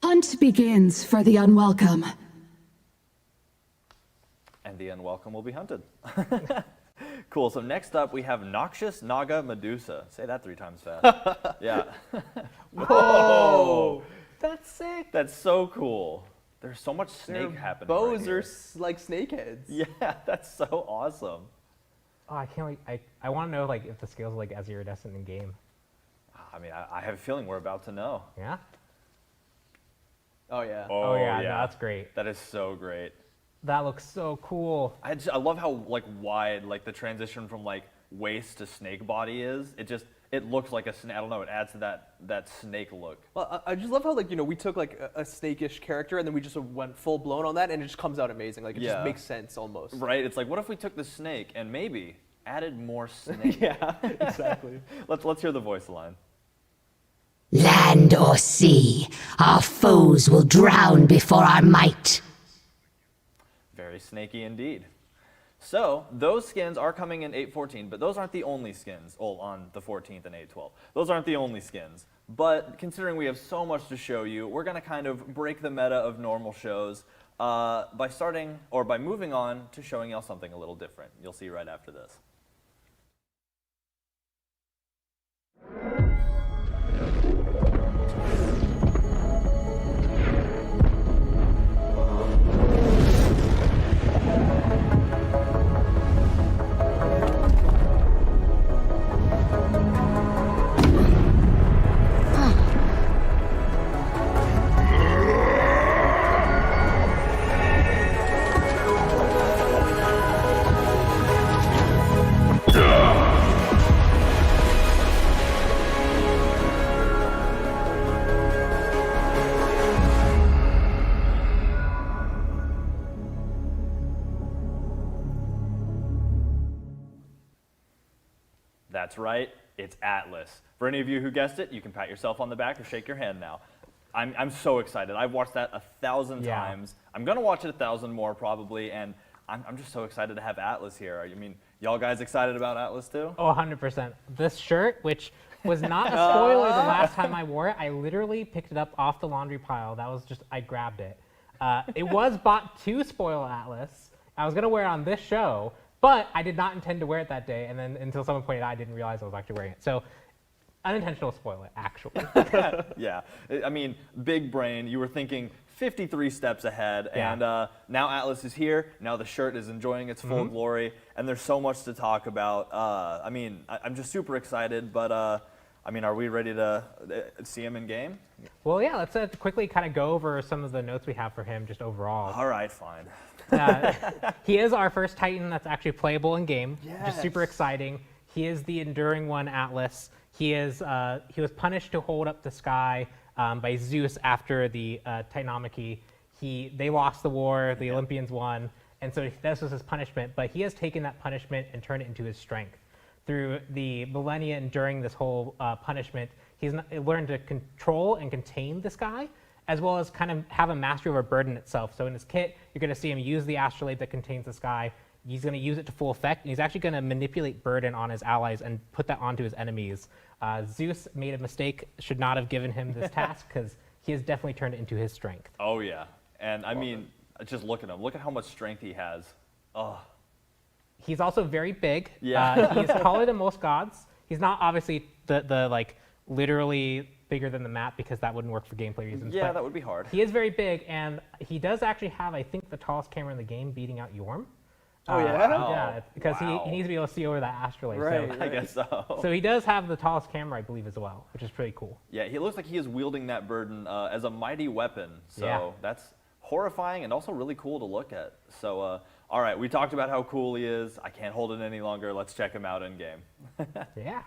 Hunt begins for the unwelcome. And the unwelcome will be hunted. Cool, so next up we have Noxious Naga Medusa. Say that 3 times fast. Yeah. Whoa! That's sick. That's so cool. There's so much snake happening. Bows are like snake heads. Yeah, that's so awesome. Oh, I can't wait. I want to know if the scales are as iridescent in game. I mean, I have a feeling we're about to know. Yeah? Oh yeah. Oh yeah, no, that's great. That is so great. That looks so cool. I love how wide the transition from waist to snake body is. It looks like a snake. I don't know. It adds to that snake look. Well, I just love how we took a snake-ish character and then we just went full blown on that and it just comes out amazing. It just makes sense almost. Right. It's what if we took the snake and maybe added more snake? Yeah, exactly. Let's hear the voice line. Land or sea, our foes will drown before our might. Very snaky indeed. So those skins are coming in 814, but those aren't the only skins on the 14th and 812. Those aren't the only skins. But considering we have so much to show you, we're going to kind of break the meta of normal shows by moving on to showing y'all something a little different. You'll see right after this. That's right, it's Atlas. For any of you who guessed it, you can pat yourself on the back or shake your hand now. I'm so excited. I've watched that 1,000 times. I'm gonna watch it 1,000 more probably, and I'm just so excited to have Atlas here. I mean, y'all guys excited about Atlas too? Oh, 100%. This shirt, which was not a spoiler the last time I wore it, I literally picked it up off the laundry pile. That was just, I grabbed it. It was bought to spoil Atlas. I was gonna wear it on this show, but I did not intend to wear it that day, and then until someone pointed out, I didn't realize I was actually wearing it. So, unintentional spoiler, actually. Yeah, I mean, big brain. You were thinking 53 steps ahead, Yeah. and now Atlas is here. Now the shirt is enjoying its full glory, and there's so much to talk about. I mean, I'm just super excited, but I mean, are we ready to see him in game? Well, yeah, let's quickly kind of go over some of the notes we have for him just overall. All right, fine. He is our first Titan that's actually playable in game, which is super Yes. exciting. He is the enduring one, Atlas. He was punished to hold up the sky by Zeus after the Titanomachy. They lost the war, the Olympians won, and so this was his punishment. But he has taken that punishment and turned it into his strength. Through the millennia and during this whole punishment, he's learned to control and contain the sky, as well as kind of have a mastery over burden itself. So in his kit, you're going to see him use the astrolabe that contains the sky. He's going to use it to full effect, and he's actually going to manipulate burden on his allies and put that onto his enemies. Zeus made a mistake, should not have given him this task, because he has definitely turned it into his strength. Oh yeah, and I mean, just look at him. Look at how much strength he has. Oh. He's also very big. Yeah. He's taller than most gods. He's not obviously the like literally bigger than the map, because that wouldn't work for gameplay reasons. Yeah, but that would be hard. he is very big, and he does actually have, I think, the tallest camera in the game, beating out Yorm. Oh, yeah? Yeah, because Wow. he needs to be able to see over that astrolabe. Right. So, I guess so. so he does have the tallest camera, I believe, as well, which is pretty cool. Yeah, he looks like he is wielding that burden as a mighty weapon. So Yeah. that's horrifying and also really cool to look at. So, all right, we talked about how cool he is. I can't hold it any longer. Let's check him out in game. Yeah.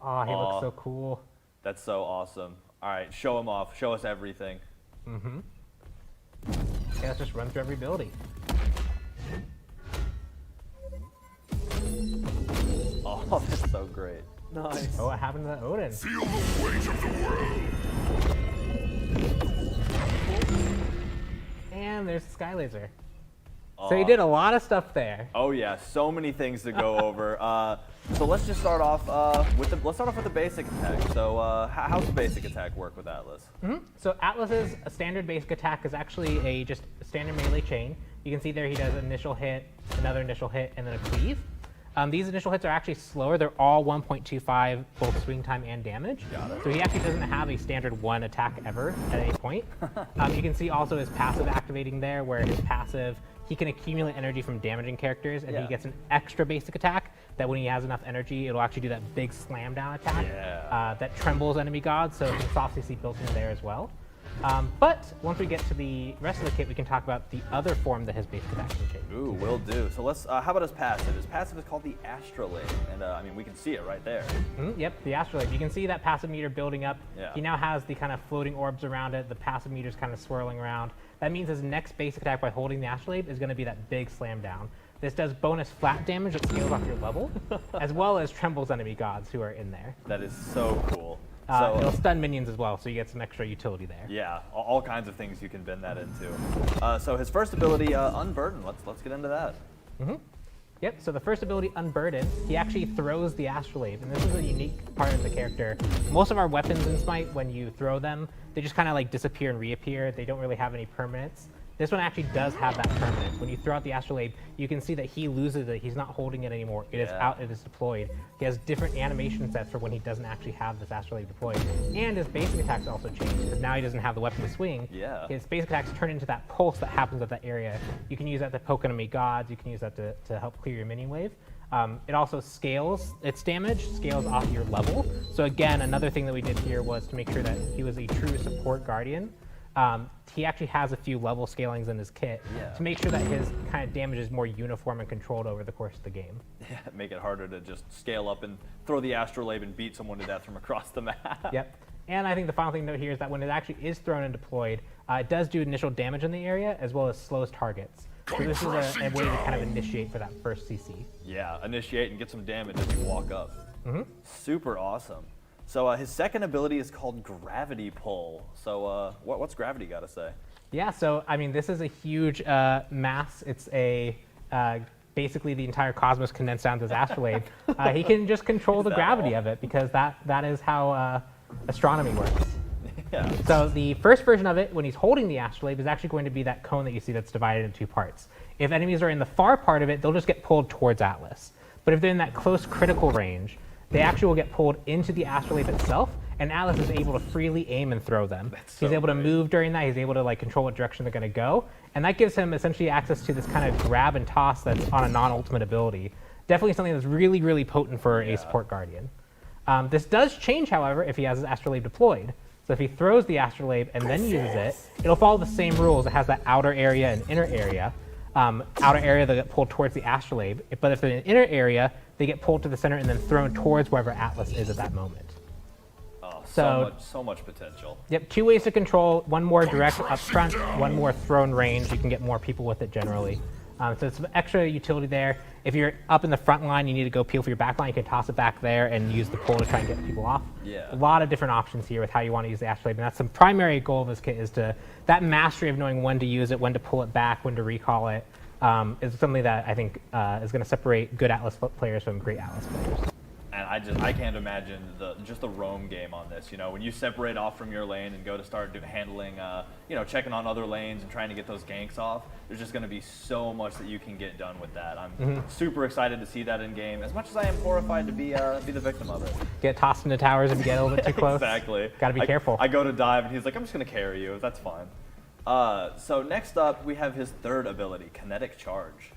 Oh, he looks so cool. That's so awesome. All right, show him off. Show us everything. Yeah, let's just run through every ability. Oh, that's so great. Nice. Oh, what happened to that Odin? Feel the weight of the world. And there's the Sky Laser. So he did a lot of stuff there. Oh yeah, so many things to go over. So let's just start off with the basic attack. So how's the basic attack work with Atlas? So Atlas's standard basic attack is actually just a standard melee chain. You can see there he does an initial hit, another initial hit, and then a cleave. These initial hits are actually slower. They're all 1.25, both swing time and damage. Got it. So he actually doesn't have a standard one attack ever at any point. You can see also his passive activating there, where his passive, he can accumulate energy from damaging characters, and Yeah. he gets an extra basic attack that when he has enough energy, it'll actually do that big slam down attack that trembles enemy gods, so some soft CC built in there as well. But once we get to the rest of the kit, we can talk about the other form that his basic attack can change. Ooh, will do. So let's. How about his passive? His passive is called the Astrolabe, and I mean we can see it right there. Yep, the astrolabe. You can see that passive meter building up. Yeah. He now has the kind of floating orbs around it. The passive meter's kind of swirling around. That means his next basic attack by holding the astrolabe is going to be that big slam down. This does bonus flat damage that scales off your level, as well as trembles enemy gods who are in there. That is so cool. It'll stun minions as well, so you get some extra utility there. Yeah, all kinds of things you can bend that into. So his first ability, Unburden. Let's get into that. Yep, so the first ability, Unburden, he actually throws the astrolabe, and this is a unique part of the character. Most of our weapons in Smite, when you throw them, they just kind of like disappear and reappear. They don't really have any permanence. This one actually does have that permanence. When you throw out the astrolabe, you can see that he loses it. He's not holding it anymore. It is out, it is deployed. He has different animation sets for when he doesn't actually have this astrolabe deployed. And his basic attacks also change, because now he doesn't have the weapon to swing. Yeah. His basic attacks turn into that pulse that happens at that area. You can use that to poke enemy gods. You can use that to help clear your minion wave. It also scales its damage, scales off your level. So again, another thing that we did here was to make sure that he was a true support guardian. He actually has a few level scalings in his kit to make sure that his kind of damage is more uniform and controlled over the course of the game. Yeah, make it harder to just scale up and throw the astrolabe and beat someone to death from across the map. Yep. And I think the final thing to note here is that when it actually is thrown and deployed, it does do initial damage in the area as well as slows targets. So this is a way to kind of initiate for that first CC. Yeah, initiate and get some damage as you walk up. Super awesome. So his second ability is called Gravity Pull. So what's Gravity got to say? Yeah, so I mean, this is a huge mass. It's a basically the entire cosmos condensed down to his astrolabe. He can just control the gravity of it because that is how astronomy works. Yeah. So the first version of it, when he's holding the astrolabe, is actually going to be that cone that you see that's divided into two parts. If enemies are in the far part of it, they'll just get pulled towards Atlas. But if they're in that close critical range, they actually will get pulled into the astrolabe itself, and Atlas is able to freely aim and throw them. He's able to move during that. He's able to like control what direction they're going to go, and that gives him essentially access to this kind of grab and toss that's on a non-ultimate ability. Definitely something that's really, really potent for a support guardian. This does change, however, if he has his astrolabe deployed. So if he throws the astrolabe and then uses it, it'll follow the same rules. It has that outer area and inner area. Outer area, they get pulled towards the astrolabe. But if they're in the inner area, they get pulled to the center and then thrown towards wherever Atlas is at that moment. Oh, So- so much potential. Yep, 2 ways to control. One more direct up front, one more thrown range. You can get more people with it generally. So it's some extra utility there. If you're up in the front line, you need to go peel for your back line, you can toss it back there and use the pull to try and get people off. Yeah. A lot of different options here with how you want to use the astrolabe, and that's the primary goal of this kit is that mastery of knowing when to use it, when to pull it back, when to recall it, is something that I think is going to separate good Atlas players from great Atlas players. And I can't imagine just the roam game on this. You know, when you separate off from your lane and go to start handling, checking on other lanes and trying to get those ganks off, there's just going to be so much that you can get done with that. I'm super excited to see that in game, as much as I am horrified to be the victim of it. Get tossed into towers if you get a little bit too close. Exactly. Got to be careful. I go to dive and he's like, I'm just going to carry you. That's fine. So next up, we have his third ability, Kinetic Charge.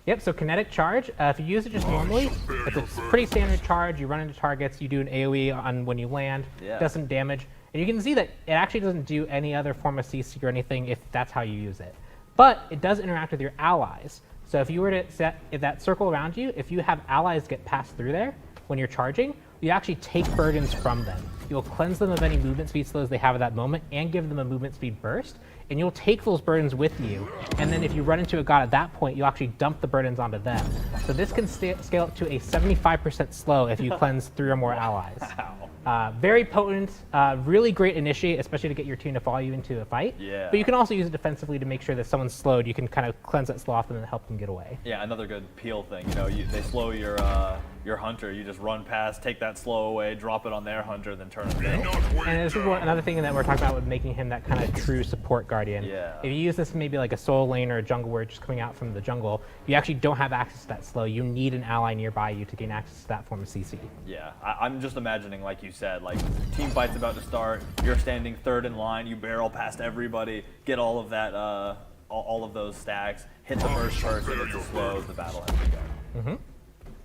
Yep, so Kinetic Charge, if you use it just normally, it's a pretty standard charge. You run into targets, you do an AoE on when you land, does some damage. And you can see that it actually doesn't do any other form of CC or anything if that's how you use it. But it does interact with your allies. So if you were to set that circle around you, if you have allies get passed through there when you're charging, you actually take burdens from them. You'll cleanse them of any movement speed slows they have at that moment and give them a movement speed burst. And you'll take those burdens with you. And then if you run into a god at that point, you'll actually dump the burdens onto them. So this can scale up to a 75% slow if you cleanse 3 or more allies. Very potent, really great initiate, especially to get your team to follow you into a fight. Yeah. But you can also use it defensively to make sure that someone's slowed. You can kind of cleanse that slow off and then help them get away. Yeah, another good peel thing. You know, they slow your hunter. You just run past, take that slow away, drop it on their hunter, then turn it down. And this is another thing that we're talking about with making him that kind of true support guardian. Yeah. If you use this maybe like a solo lane or a jungle where it's just coming out from the jungle, you actually don't have access to that slow. You need an ally nearby you to gain access to that form of CC. Yeah, I'm just imagining, like you said, like team fight's about to start, you're standing third in line, you barrel past everybody, get all of that, all of those stacks, hit the first person, it's a slow, the battle has begun.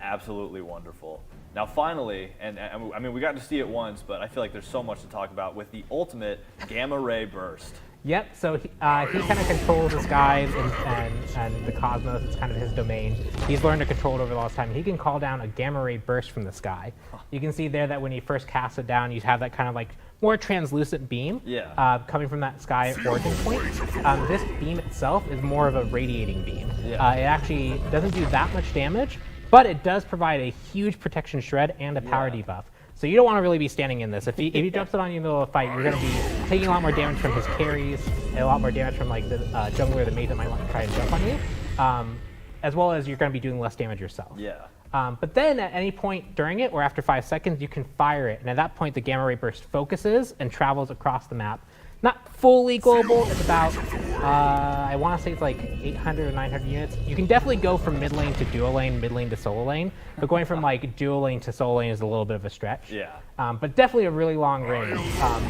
Absolutely wonderful. Now finally, and I mean, we got to see it once, but I feel like there's so much to talk about with the ultimate Gamma Ray Burst. Yep, so he kind of controls the skies and the cosmos. It's kind of his domain. He's learned to control it over the last time. He can call down a gamma ray burst from the sky. You can see there that when he first casts it down, you have that kind of like more translucent beam coming from that sky origin point. This beam itself is more of a radiating beam. It actually doesn't do that much damage, but it does provide a huge protection shred and a power debuff. So you don't want to really be standing in this. If he jumps it on you in the middle of a fight, you're going to be taking a lot more damage from his carries, and a lot more damage from like the jungler, the mage that might want to try and jump on you, as well as you're going to be doing less damage yourself. Yeah. But then at any point during it, or after 5 seconds, you can fire it, and at that point the gamma ray burst focuses and travels across the map. Not fully global, it's about, I want to say it's like 800 or 900 units. You can definitely go from mid lane to dual lane, mid lane to solo lane, but going from like dual lane to solo lane is a little bit of a stretch. Yeah. But definitely a really long range.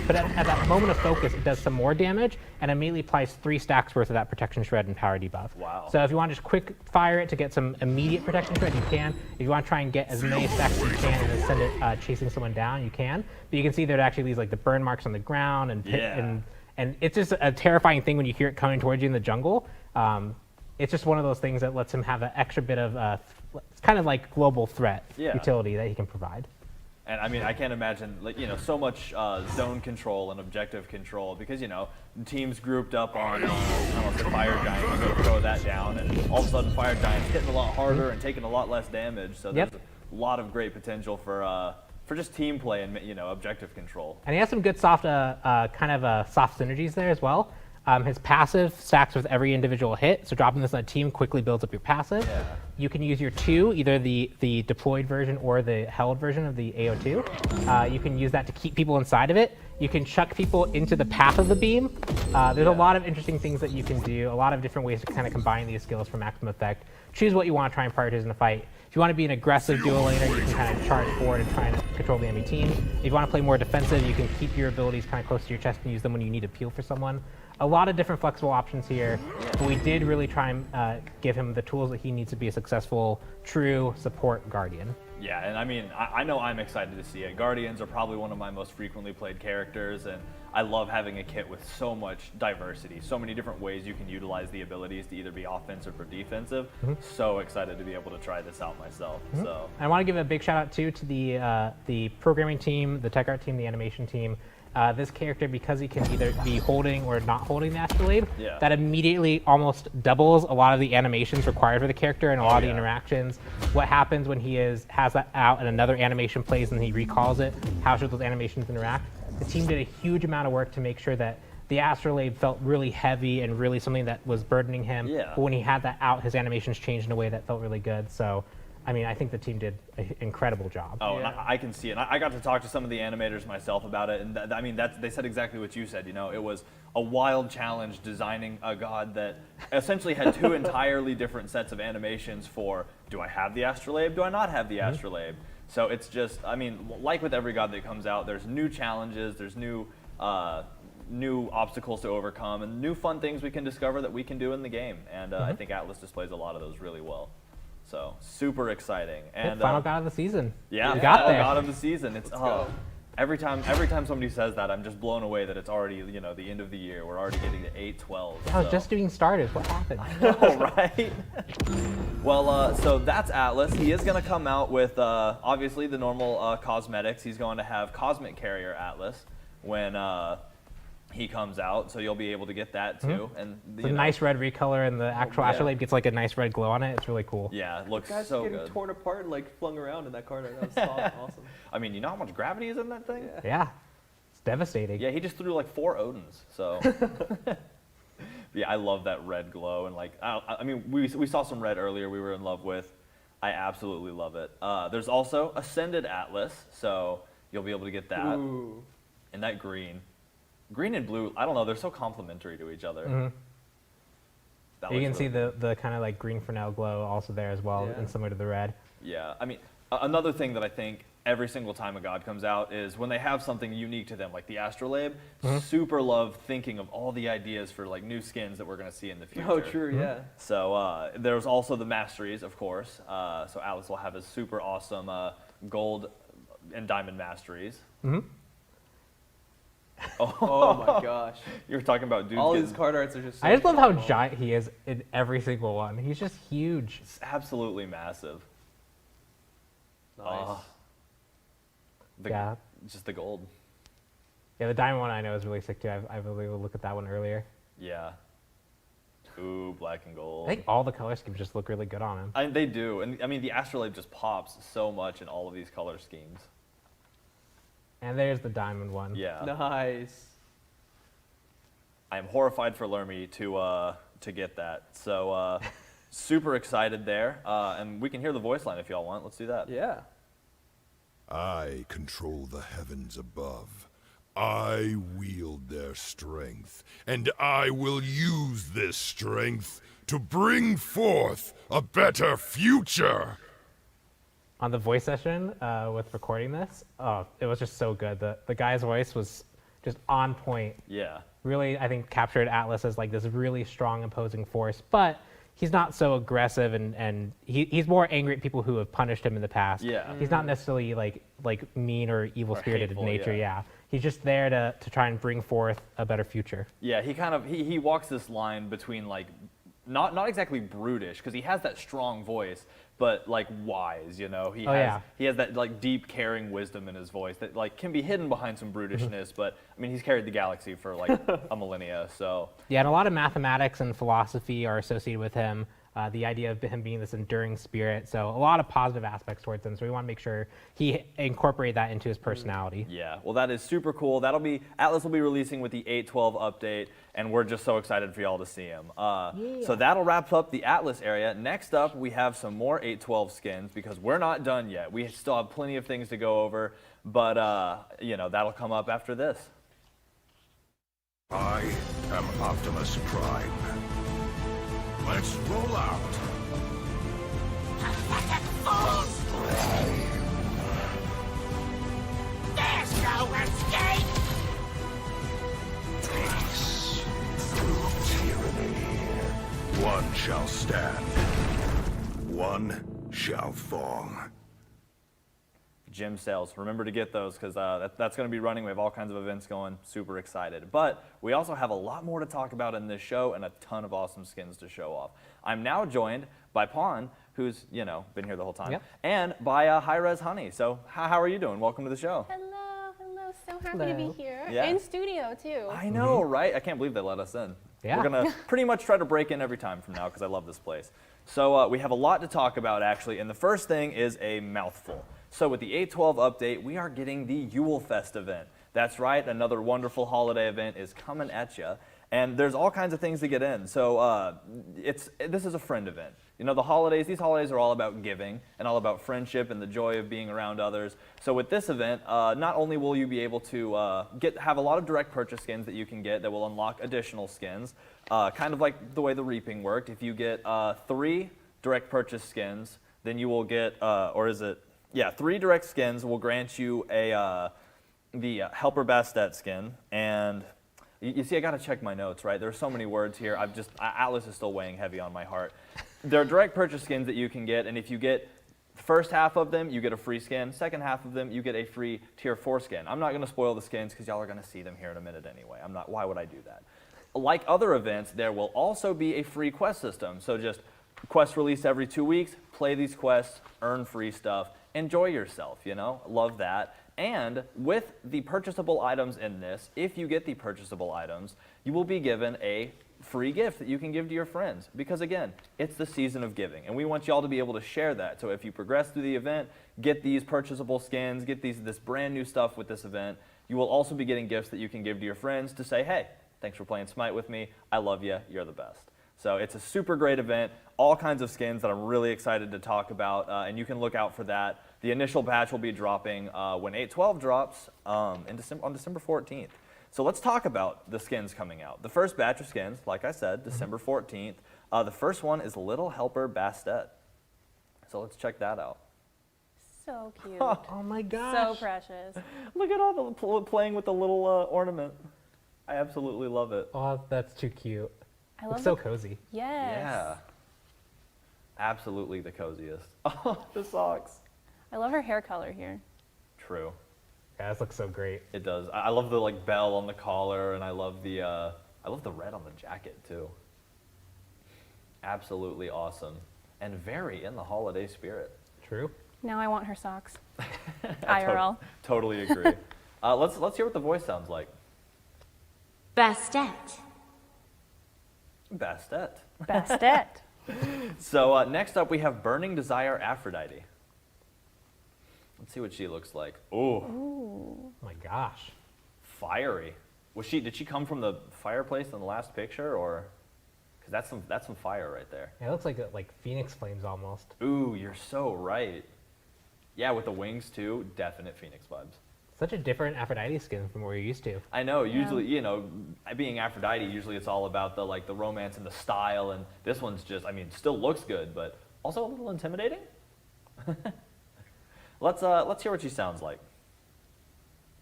But at that moment of focus, it does some more damage and immediately applies 3 stacks worth of that protection shred and power debuff. Wow. So if you want to just quick fire it to get some immediate protection shred, you can. If you want to try and get as many stacks as you can and then send it chasing someone down, you can. But you can see there it actually leaves like the burn marks on the ground and it's just a terrifying thing when you hear it coming towards you in the jungle. It's just one of those things that lets him have an extra bit of it's kind of like global threat utility that he can provide. And I mean, I can't imagine, like, you know, so much zone control and objective control because, you know, teams grouped up on almost a Fire Giant, you go throw that down, and all of a sudden Fire Giant's hitting a lot harder and taking a lot less damage. So there's a lot of great potential for just team play and, you know, objective control. And he has some good soft, kind of soft synergies there as well. His passive stacks with every individual hit, so dropping this on a team quickly builds up your passive. Yeah. You can use your 2, either the deployed version or the held version of the AO2. You can use that to keep people inside of it. You can chuck people into the path of the beam. There's a lot of interesting things that you can do, a lot of different ways to kind of combine these skills for maximum effect. Choose what you want to try and prioritize in a fight. If you want to be an aggressive dual laner, you can kind of charge forward and try and control the enemy team. If you want to play more defensive, you can keep your abilities kind of close to your chest and use them when you need to peel for someone. A lot of different flexible options here, but we did really try and give him the tools that he needs to be a successful, true support guardian. Yeah, and I mean, I know I'm excited to see it. Guardians are probably one of my most frequently played characters, and I love having a kit with so much diversity, so many different ways you can utilize the abilities to either be offensive or defensive. So excited to be able to try this out myself. So I want to give a big shout out too to the programming team, the tech art team, the animation team. This character, because he can either be holding or not holding the astrolabe, that immediately almost doubles a lot of the animations required for the character and a lot of the interactions. What happens when he has that out and another animation plays and he recalls it, how should those animations interact? The team did a huge amount of work to make sure that the astrolabe felt really heavy and really something that was burdening him. But when he had that out, his animations changed in a way that felt really good. So, I mean, I think the team did an incredible job. Oh, and I can see it. And I got to talk to some of the animators myself about it, and I mean, they said exactly what you said. You know, it was a wild challenge designing a god that essentially had 2 entirely different sets of animations for, do I have the astrolabe, do I not have the astrolabe? So it's just, I mean, like with every god that comes out, there's new challenges, there's new obstacles to overcome, and new fun things we can discover that we can do in the game. And I think Atlas displays a lot of those really well. So super exciting. And final god of the season. Yeah, we got final there. god of the season. It's every time somebody says that, I'm just blown away that it's already, you know, the end of the year. We're already getting to 8/12. I was just getting started. What happened? Oh, right? Well, so that's Atlas. He is going to come out with obviously the normal cosmetics. He's going to have Cosmic Carrier Atlas when he comes out, so you'll be able to get that too. And it's a nice red recolor, and the actual astrolabe gets like a nice red glow on it. It's really cool. Yeah, it looks Guys so getting good. torn apart and like flung around in that card. That was awesome. I mean, you know how much gravity is in that thing? Yeah, it's devastating. Yeah, he just threw like 4 Odins, so. Yeah, I love that red glow, and like, I mean, we saw some red earlier we were in love with. I absolutely love it. There's also Ascended Atlas, so you'll be able to get that. Ooh. And that green. Green and blue, I don't know, they're so complementary to each other. You can see the kind of like green Fresnel glow also there as well, and similar to the red. Yeah, I mean, another thing that I think every single time a god comes out is when they have something unique to them, like the astrolabe, super love thinking of all the ideas for like new skins that we're going to see in the future. Oh, true, yeah. So there's also the masteries, of course. So Atlas will have his super awesome gold and diamond masteries. Oh my gosh. You were talking about dudes All getting, these card arts are just so I just love how phenomenal. giant he is in every single one. He's just huge. it's absolutely massive. Nice. Yeah. Just the gold. Yeah, the diamond one I know is really sick too. I really will look at that one earlier. Yeah. Ooh, black and gold. I think all the color schemes just look really good on him. They do, and I mean the astrolabe just pops so much in all of these color schemes. And there's the diamond one. Yeah. Nice. I am horrified for Lermy to get that. So super excited there, and we can hear the voice line if y'all want. Let's do that. Yeah. I control the heavens above. I wield their strength, and I will use this strength to bring forth a better future. On the voice session with recording this, it was just so good. The guy's voice was just on point. Yeah. Really, I think captured Atlas as like this really strong, imposing force, but he's not so aggressive, and he's more angry at people who have punished him in the past. Yeah. He's not necessarily like mean or evil-spirited hateful, in nature, yeah. He's just there to try and bring forth a better future. Yeah, he walks this line between like not exactly brutish, because he has that strong voice, but like wise, you know. He has that like deep, caring wisdom in his voice that like can be hidden behind some brutishness. But I mean, he's carried the galaxy for like a millennia, so. Yeah, and a lot of mathematics and philosophy are associated with him. The idea of him being this enduring spirit, so a lot of positive aspects towards him. So we want to make sure he incorporate that into his personality. Yeah, well, that is super cool. Atlas will be releasing with the 8.12 update, and we're just so excited for y'all to see him. So that'll wrap up the Atlas area. Next up, we have some more 8.12 skins because we're not done yet. We still have plenty of things to go over, but you know, that'll come up after this. I am Optimus Prime. Let's roll out. There's no escape! Peace through tyranny. One shall stand. One shall fall. Gym sales. Remember to get those because that's going to be running. We have all kinds of events going. Super excited. But we also have a lot more to talk about in this show and a ton of awesome skins to show off. I'm now joined by Pawn, who's, you know, been here the whole time, and by Hi-Rez Honey. So how are you doing? Welcome to the show. Hello, hello. So happy to be here. Yeah. In studio, too. I know, right? I can't believe they let us in. Yeah. We're going to pretty much try to break in every time from now because I love this place. So we have a lot to talk about, actually, and the first thing is a mouthful. So with the 8.12 update, we are getting the Yule Fest event. That's right, another wonderful holiday event is coming at you, and there's all kinds of things to get in. So this is a friend event. You know, these holidays are all about giving and all about friendship and the joy of being around others. So with this event, not only will you be able to have a lot of direct purchase skins that you can get that will unlock additional skins, kind of like the way the reaping worked. If you get 3 direct purchase skins, then you will get, 3 direct skins will grant you the Helper Bastet skin. And you see, I got to check my notes, right? There's so many words here. Atlas is still weighing heavy on my heart. There are direct purchase skins that you can get, and if you get the first half of them, you get a free skin. Second half of them, you get a free tier 4 skin. I'm not going to spoil the skins because y'all are going to see them here in a minute anyway. Why would I do that? Like other events, there will also be a free quest system. So just quests released every 2 weeks, play these quests, earn free stuff. Enjoy yourself, you know, love that. And with the purchasable items in this, if you get the purchasable items, you will be given a free gift that you can give to your friends. Because again, it's the season of giving, and we want y'all to be able to share that. So if you progress through the event, get these purchasable skins, get this brand new stuff with this event, you will also be getting gifts that you can give to your friends to say, hey, thanks for playing Smite with me, I love you, you're the best. So it's a super great event, all kinds of skins that I'm really excited to talk about, and you can look out for that. The initial batch will be dropping when 8.12 drops on December 14th. So let's talk about the skins coming out. The first batch of skins, like I said, December 14th. The first one is Little Helper Bastet. So let's check that out. So cute. Oh my gosh. So precious. Look at all the playing with the little ornament. I absolutely love it. Oh, that's too cute. I love It's so cozy. Yes. Yeah. Absolutely the coziest. Oh, the socks. I love her hair color here. True. Yeah, this looks so great. It does. I love the like bell on the collar, and I love the red on the jacket too. Absolutely awesome, and very in the holiday spirit. True. Now I want her socks. IRL. Totally agree. Let's hear what the voice sounds like. Bastet. Bastet. Bastet. So next up we have Burning Desire Aphrodite. Let's see what she looks like. Ooh. Oh my gosh. Fiery. Did she come from the fireplace in the last picture, or? Because that's some fire right there. Yeah, it looks like Phoenix flames almost. Ooh, you're so right. Yeah, with the wings too, definite Phoenix vibes. Such a different Aphrodite skin from what we're used to. I know. Usually, you know, being Aphrodite, usually it's all about the romance and the style, and this one's just, I mean, still looks good, but also a little intimidating. Let's hear what she sounds like.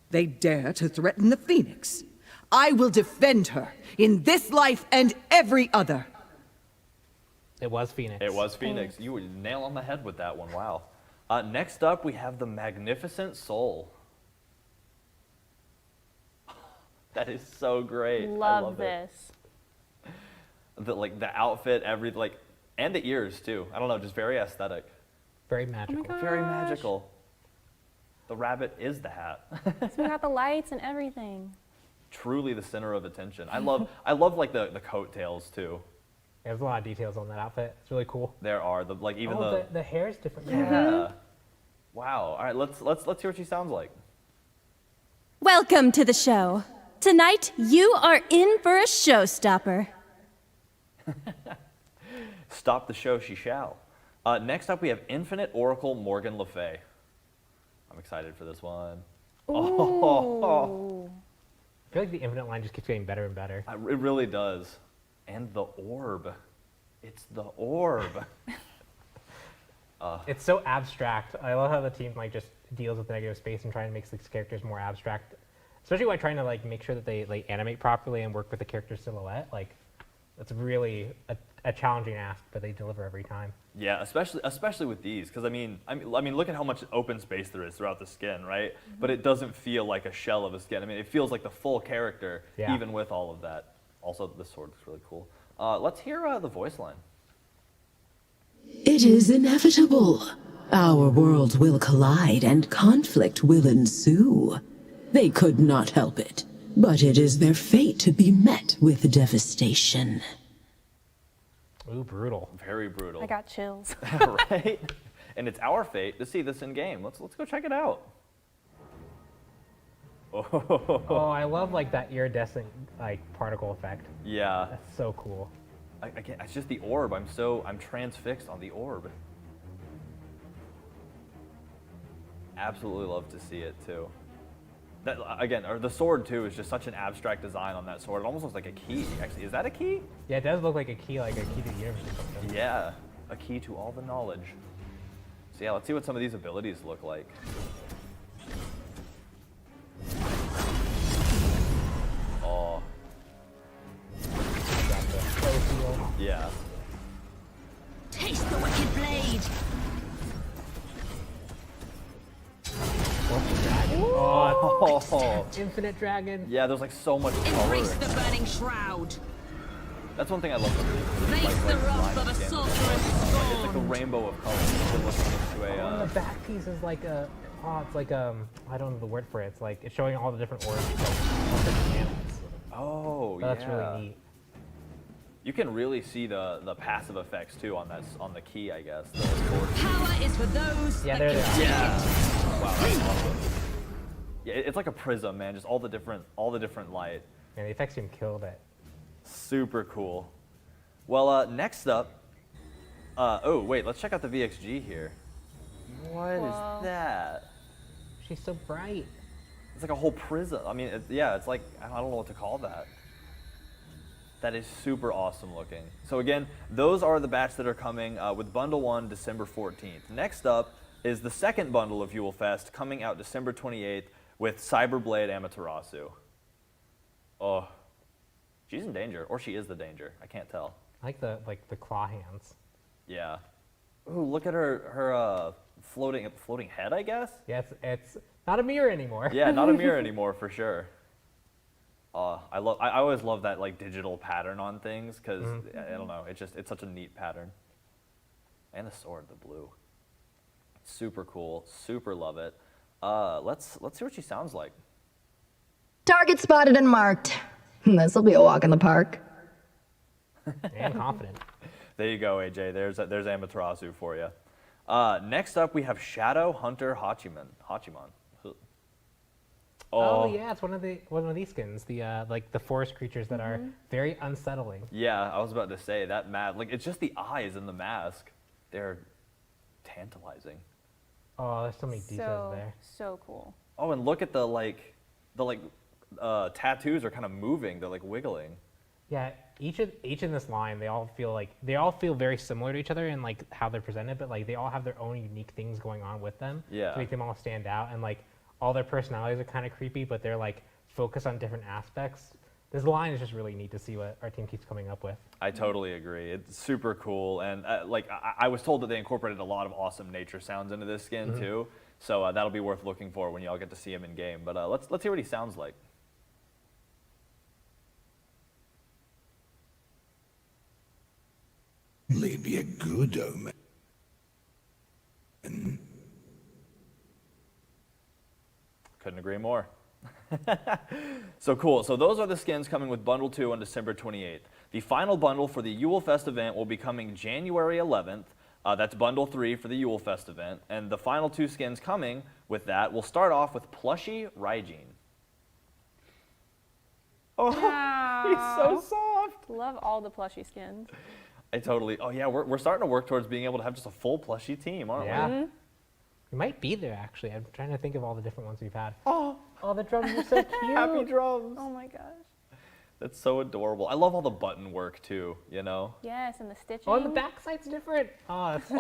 They dare to threaten the Phoenix. I will defend her in this life and every other. It was Phoenix. It was Phoenix. You were nail on the head with that one. Wow. Next up, we have the Magnificent Soul. That is so great. I Love love this. the outfit, and the ears too. I don't know, just very aesthetic. Very magical. Very magical. The rabbit is the hat. So we got the lights and everything. Truly the center of attention. I love like the coattails too. There's a lot of details on that outfit. It's really cool. There are The hair is different. Yeah. Wow. All right, let's hear what she sounds like. Welcome to the show. Tonight, you are in for a showstopper. Stop the show, she shall. Next up, we have Infinite Oracle Morgan Le Fay. I'm excited for this one. Ooh. I feel like the Infinite line just keeps getting better and better. It really does. And the orb. It's the orb. It's so abstract. I love how the team like just deals with negative space and trying to make these characters more abstract. Especially while trying to like make sure that they like animate properly and work with the character silhouette. Like, it's really a challenging ask, but they deliver every time. Yeah, especially with these, because I mean, look at how much open space there is throughout the skin, right? But it doesn't feel like a shell of a skin. I mean, it feels like the full character, even with all of that. Also, the sword looks really cool. Let's hear the voice line. It is inevitable. Our worlds will collide and conflict will ensue. They could not help it, but it is their fate to be met with devastation. Ooh, brutal. Very brutal. I got chills. Right? And it's our fate to see this in game. Let's go check it out. Oh, I love like that iridescent like particle effect. Yeah. That's so cool. Again, it's just the orb. I'm transfixed on the orb. Absolutely love to see it too. That again, or the sword too is just such an abstract design on that sword. It almost looks like a key. Actually, is that a key? Yeah, it does look like a key to the universe or something. Yeah, a key to all the knowledge. So yeah, let's see what some of these abilities look like. Oh. Yeah. Taste the wicked blade. Oh, Infinite dragon. yeah, there's like so much color. Embrace the burning shroud. That's one thing I love about Face the wrath of a sorceress It's like a scorned. rainbow of colors. You're looking into On the back piece is like it's like I don't know the word for it. It's like it's showing all the different orbs, like, all different planets. Oh, That's yeah. really neat. You can really see the passive effects too on the key, I guess. The sword. Power is for those Yeah, that there can they are. take Yeah. it. Wow, that's awesome. Yeah, it's like a prism, man. Just all the different light. And the effects team killed it. Super cool. Well, next up. Oh wait, let's check out the VXG here. What is that? She's so bright. It's like a whole prism. I mean, yeah, it's like I don't know what to call that. That is super awesome looking. So again, those are the batch that are coming with Bundle 1, December 14th. Next up is the second bundle of Yule Fest coming out December 28th with Cyberblade Amaterasu. Oh, she's in danger, or she is the danger. I can't tell. I like the claw hands. Yeah. Ooh, look at her floating head, I guess? Yeah, it's not a mirror anymore. Yeah, not a mirror anymore for sure. I always love that like digital pattern on things because I don't know, it's such a neat pattern. And the sword, the blue, super cool, super love it. Let's see what she sounds like. Target spotted and marked. This'll be a walk in the park. And confident. There you go, AJ. There's Amaterasu for you. Next up, we have Shadow Hunter Hachiman. Oh yeah, it's one of these skins. The like the forest creatures that are very unsettling. Yeah, I was about to say that like it's just the eyes and the mask. They're tantalizing. Oh, there's so many details there. So cool. Oh, and look at the tattoos are kind of moving. They're like wiggling. Yeah, each in this line, they all feel very similar to each other in like how they're presented, but like they all have their own unique things going on with them Yeah. to make them all stand out, and like all their personalities are kind of creepy, but they're like focused on different aspects. This line is just really neat to see what our team keeps coming up with. I totally agree. It's super cool, and I was told that they incorporated a lot of awesome nature sounds into this skin too. So that'll be worth looking for when y'all get to see him in game. But let's hear what he sounds like. Only be a good omen. Couldn't agree more. So cool. So those are the skins coming with Bundle 2 on December 28th. The final bundle for the Yule Fest event will be coming January 11th. That's Bundle 3 for the Yule Fest event. And the final 2 skins coming with that will start off with Plushy Raijin. Oh, he's so soft. Love all the plushie skins. Oh yeah, we're starting to work towards being able to have just a full plushie team, aren't we? We might be there, actually. I'm trying to think of all the different ones we've had. Oh, the drums are so cute. Happy drums. Oh my gosh. That's so adorable. I love all the button work too, you know? Yes, and the stitching. Oh, and the backside's different. Oh, that's too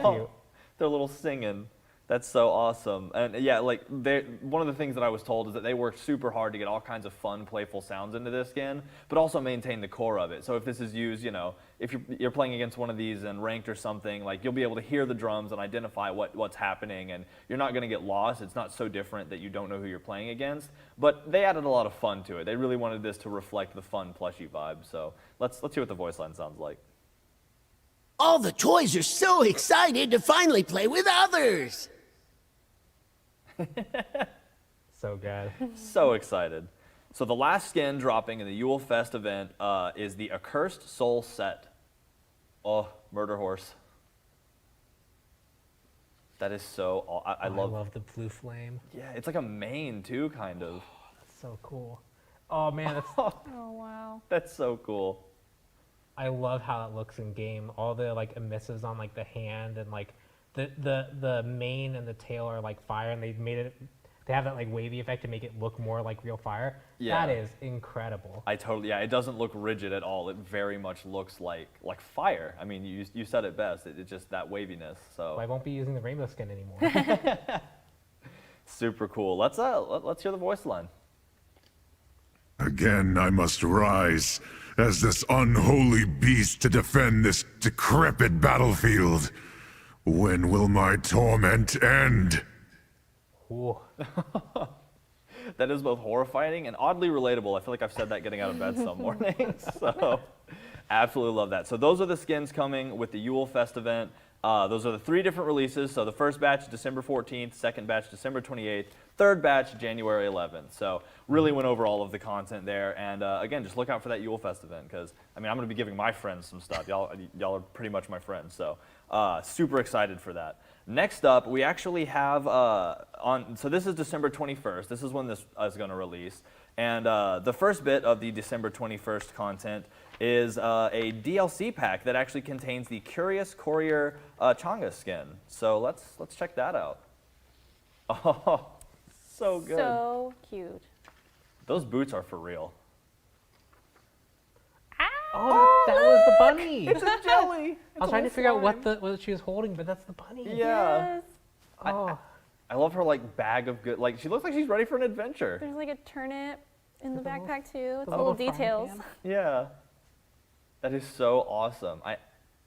cute. They're little singing. That's so awesome. And yeah, like one of the things that I was told is that they worked super hard to get all kinds of fun, playful sounds into this skin, but also maintain the core of it. So if this is used, you know, if you're playing against one of these and ranked or something, like you'll be able to hear the drums and identify what's happening, and you're not going to get lost. It's not so different that you don't know who you're playing against. But they added a lot of fun to it. They really wanted this to reflect the fun, plushy vibe. So let's hear what the voice line sounds like. All the toys are so excited to finally play with others. So good. So excited. So the last skin dropping in the Yule Fest event is the Accursed Soul set. Oh, Murder Horse. That is so, I love the blue flame. Yeah, it's like a mane too, kind of. Oh, that's so cool. Oh man, that's Oh wow. That's so cool. I love how it looks in game. All the like emissives on like the hand and like the mane and the tail are like fire, and they have that like wavy effect to make it look more like real fire. Yeah. That is incredible. Yeah, it doesn't look rigid at all. It very much looks like fire. I mean, you said it best. It's just that waviness. So I won't be using the rainbow skin anymore. Super cool. Let's hear the voice line. Again, I must rise as this unholy beast to defend this decrepit battlefield. When will my torment end? Ooh. That is both horrifying and oddly relatable. I feel like I've said that getting out of bed some mornings. So absolutely love that. So those are the skins coming with the Yule Fest event. Those are the 3 different releases. So the first batch, December 14th, second batch, December 28th, third batch, January 11th. So really went over all of the content there. And again, just look out for that Yule Fest event, because I'm going to be giving my friends some stuff. Y'all are pretty much my friends. So super excited for that. Next up, we actually have so this is December 21st. This is when this is going to release. And the first bit of the December 21st content is a DLC pack that actually contains the Curious Courier Changa skin. So let's check that out. Oh, so good. So cute. Those boots are for real. Oh, that was the bunny. It's a jelly. I was trying to figure out what she was holding, but that's the bunny. Yeah. Yes. I love her like bag of good. Like she looks like she's ready for an adventure. There's like a turnip in the backpack too. It's the little frying details. pan. Yeah. That is so awesome. I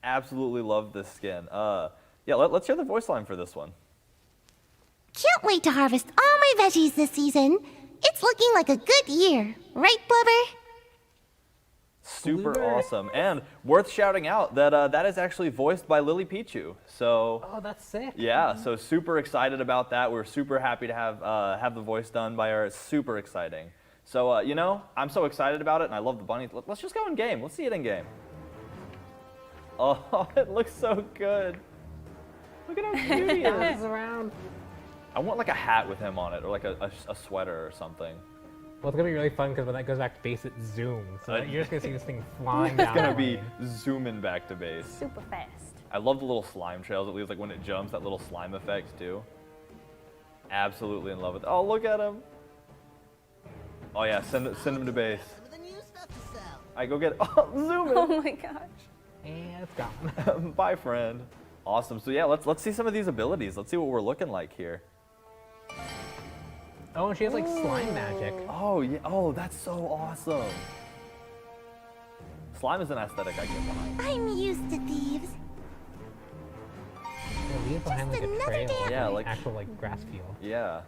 absolutely love this skin. Yeah, let's hear the voice line for this one. Can't wait to harvest all my veggies this season. It's looking like a good year. Right, Blubber? Super Blueberry. awesome. And worth shouting out that that is actually voiced by Lily Pichu. So Oh, that's sick. yeah, so super excited about that. We're super happy to have the voice done by her. It's super exciting. So you know, I'm so excited about it, and I love the bunny. Let's just go in game. Let's see it in game. Oh, it looks so good. Look at how cute he is. Is around. I want like a hat with him on it, or like a sweater or something. Well, it's gonna be really fun because when that goes back to base, it zooms. So you're just gonna see this thing flying down. It's gonna the be lane. zooming back to base. Super fast. I love the little slime trails it leaves, like when it jumps, that little slime effect too. Absolutely in love with it. Oh, look at him. Oh yeah, send him to base. I go get it. Oh, zoom in. Oh my gosh. And it's gone. Bye, friend. Awesome. So yeah, let's see some of these abilities. Let's see what we're looking like here. Oh, and she has like slime magic. Oh yeah. Oh, that's so awesome. Slime is an aesthetic I get behind. I'm used to thieves. Yeah, leave behind like a another trail. day. Yeah, Like like- actual like grass field. Yeah.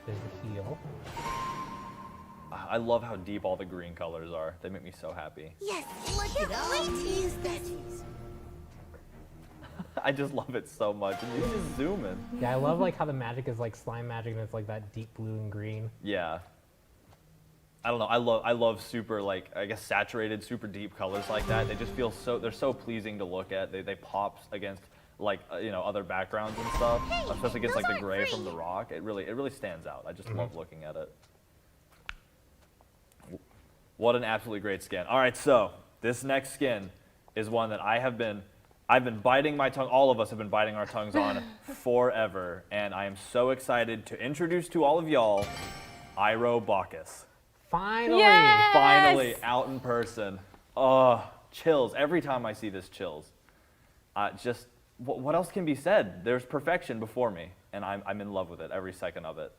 There's the heel. I love how deep all the green colors are. They make me so happy. Yes, look at all these veggies. I just love it so much. And you just zoom in. Yeah, I love like how the magic is like slime magic and it's like that deep blue and green. Yeah. I don't know. I love super, like, I guess saturated, super deep colors like that. They just feel so, they're so pleasing to look at. They pop against like, you know, other backgrounds and stuff, especially against like the gray from the rock. It really stands out. I just love looking at it. What an absolutely great skin. All right, so this next skin is one that I've been biting my tongue, all of us have been biting our tongues on forever, and I am so excited to introduce to all of y'all Iroh Bacchus. Finally! Yes! Finally out in person. Oh, chills. Every time I see this, chills. Just, what else can be said? There's perfection before me, and I'm in love with it, every second of it.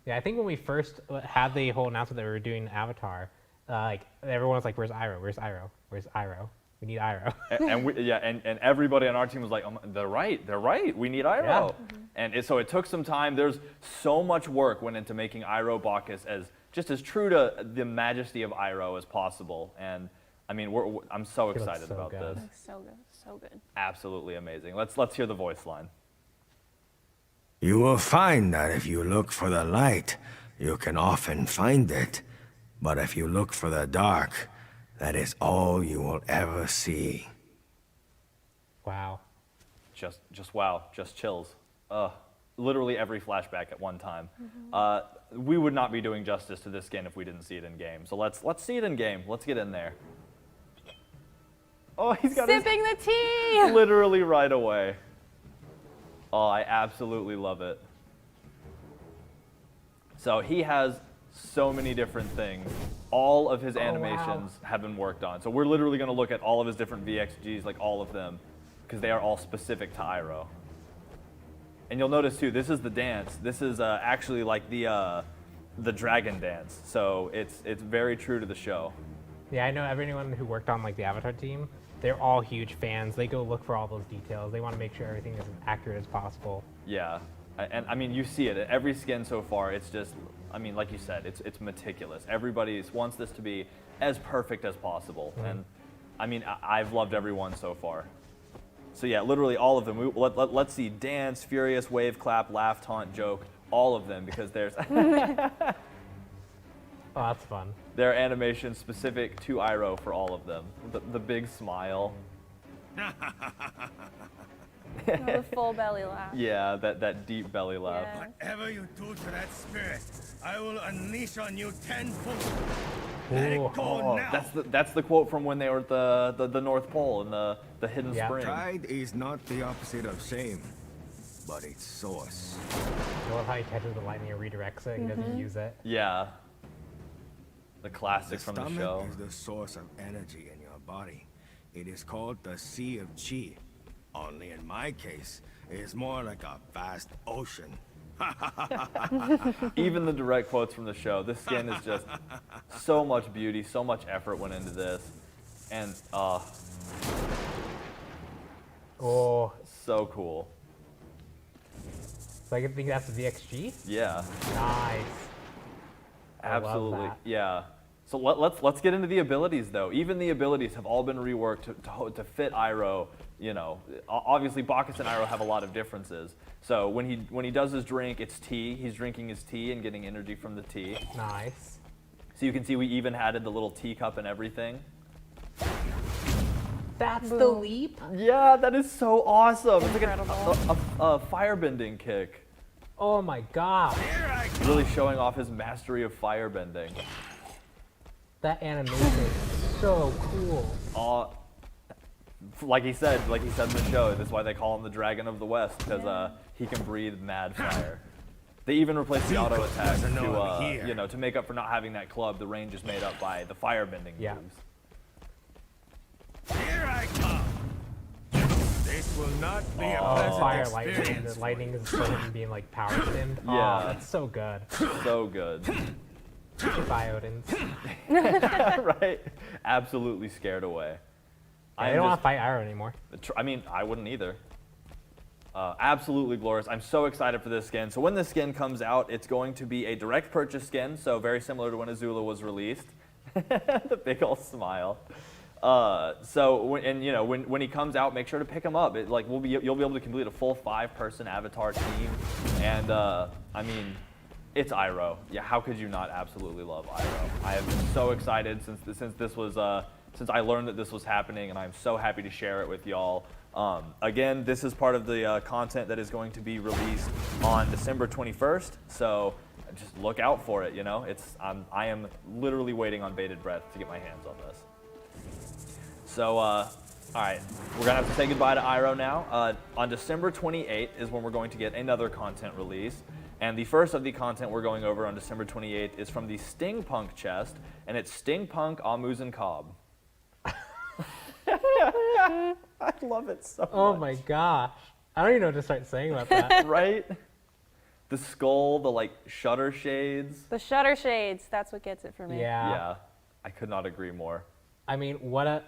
Yeah, I think when we first had the whole announcement that we were doing Avatar, like everyone was like, "Where's Iroh? Where's Iroh? Where's Iroh? We need Iroh." and everybody on our team was like, oh, they're right. We need Iroh. Yeah. And so it took some time. There's so much work went into making Iroh Bacchus just as true to the majesty of Iroh as possible. And I mean, I'm so excited so about good. this. Looks so good, so good. Absolutely amazing. Let's hear the voice line. You will find that if you look for the light, you can often find it. But if you look for the dark, that is all you will ever see. Wow. Just wow, just chills. Literally every flashback at one time. We would not be doing justice to this skin if we didn't see it in game. So let's see it in game. Let's get in there. Oh, he's got sipping the tea. Literally right away. Oh, I absolutely love it. So he has so many different things. All of his animations have been worked on. So we're literally going to look at all of his different VXGs, like all of them, because they are all specific to Iroh. And you'll notice too, this is the dance. This is actually like the dragon dance. So it's very true to the show. Yeah, I know everyone who worked on like the Avatar team, they're all huge fans. They go look for all those details. They want to make sure everything is as accurate as possible. Yeah, and I mean, you see it. Every skin so far, it's just, I mean, like you said, it's meticulous. Everybody wants this to be as perfect as possible. And I mean, I've loved everyone so far. So yeah, literally all of them. Let's see, dance, furious, wave, clap, laugh, taunt, joke, all of them, because there's oh, that's fun. There are animations specific to Iroh for all of them. The big smile. The full belly laugh. Yeah, that deep belly laugh. Yes. Whatever you do to that spirit, I will unleash on you tenfold. Let it go now. That's the quote from when they were at the North Pole in the hidden spring. Pride is not the opposite of shame, but its source. I love how he catches the lightning and redirects it. He doesn't use it. Yeah. The classic from the show. The stomach is the source of energy in your body. It is called the Sea of Chi. Only in my case, it is more like a vast ocean. Even the direct quotes from the show. This skin is just so much beauty, so much effort went into this. And, oh, so cool. So I think that's the VXG? Yeah. Nice. Absolutely. I love that. Yeah. So let's get into the abilities though. Even the abilities have all been reworked to fit Iroh. You know, obviously Bacchus and Iroh have a lot of differences. So when he does his drink, it's tea. He's drinking his tea and getting energy from the tea. Nice. So you can see we even added the little teacup and everything. That's the leap? Yeah, that is so awesome. It's like a firebending kick. Oh my god. Really showing off his mastery of firebending. That animation is so cool. Like he said in the show, that's why they call him the Dragon of the West, because he can breathe mad fire. They even replaced the auto attack to to make up for not having that club. The range is made up by the firebending moves. Here I come. This will not be a pleasant fire experience. lightning. The lightning is sort of being like power stimmed. Yeah. Oh, that's so good. So good. Bioden's. Right? Absolutely scared away. I don't want to fight Iroh anymore. I mean, I wouldn't either. Absolutely glorious. I'm so excited for this skin. So when this skin comes out, it's going to be a direct purchase skin, so very similar to when Azula was released. The big old smile. When he comes out, make sure to pick him up. You'll be able to complete a full 5-person avatar team, and I mean, it's Iroh. Yeah, how could you not absolutely love Iroh? I have been so excited since I learned that this was happening, and I'm so happy to share it with y'all. Again, this is part of the content that is going to be released on December 21st, so just look out for it. I am literally waiting on bated breath to get my hands on this. So, all right, we're gonna have to say goodbye to Iroh now. On December 28th is when we're going to get another content release. And the first of the content we're going over on December 28th is from the Stingpunk chest, and it's Stingpunk Amuse Cobb. I love it so much. Oh my gosh. I don't even know what to start saying about that. Right? The skull, the shutter shades. The shutter shades, that's what gets it for me. Yeah. Yeah, I could not agree more. I mean, what a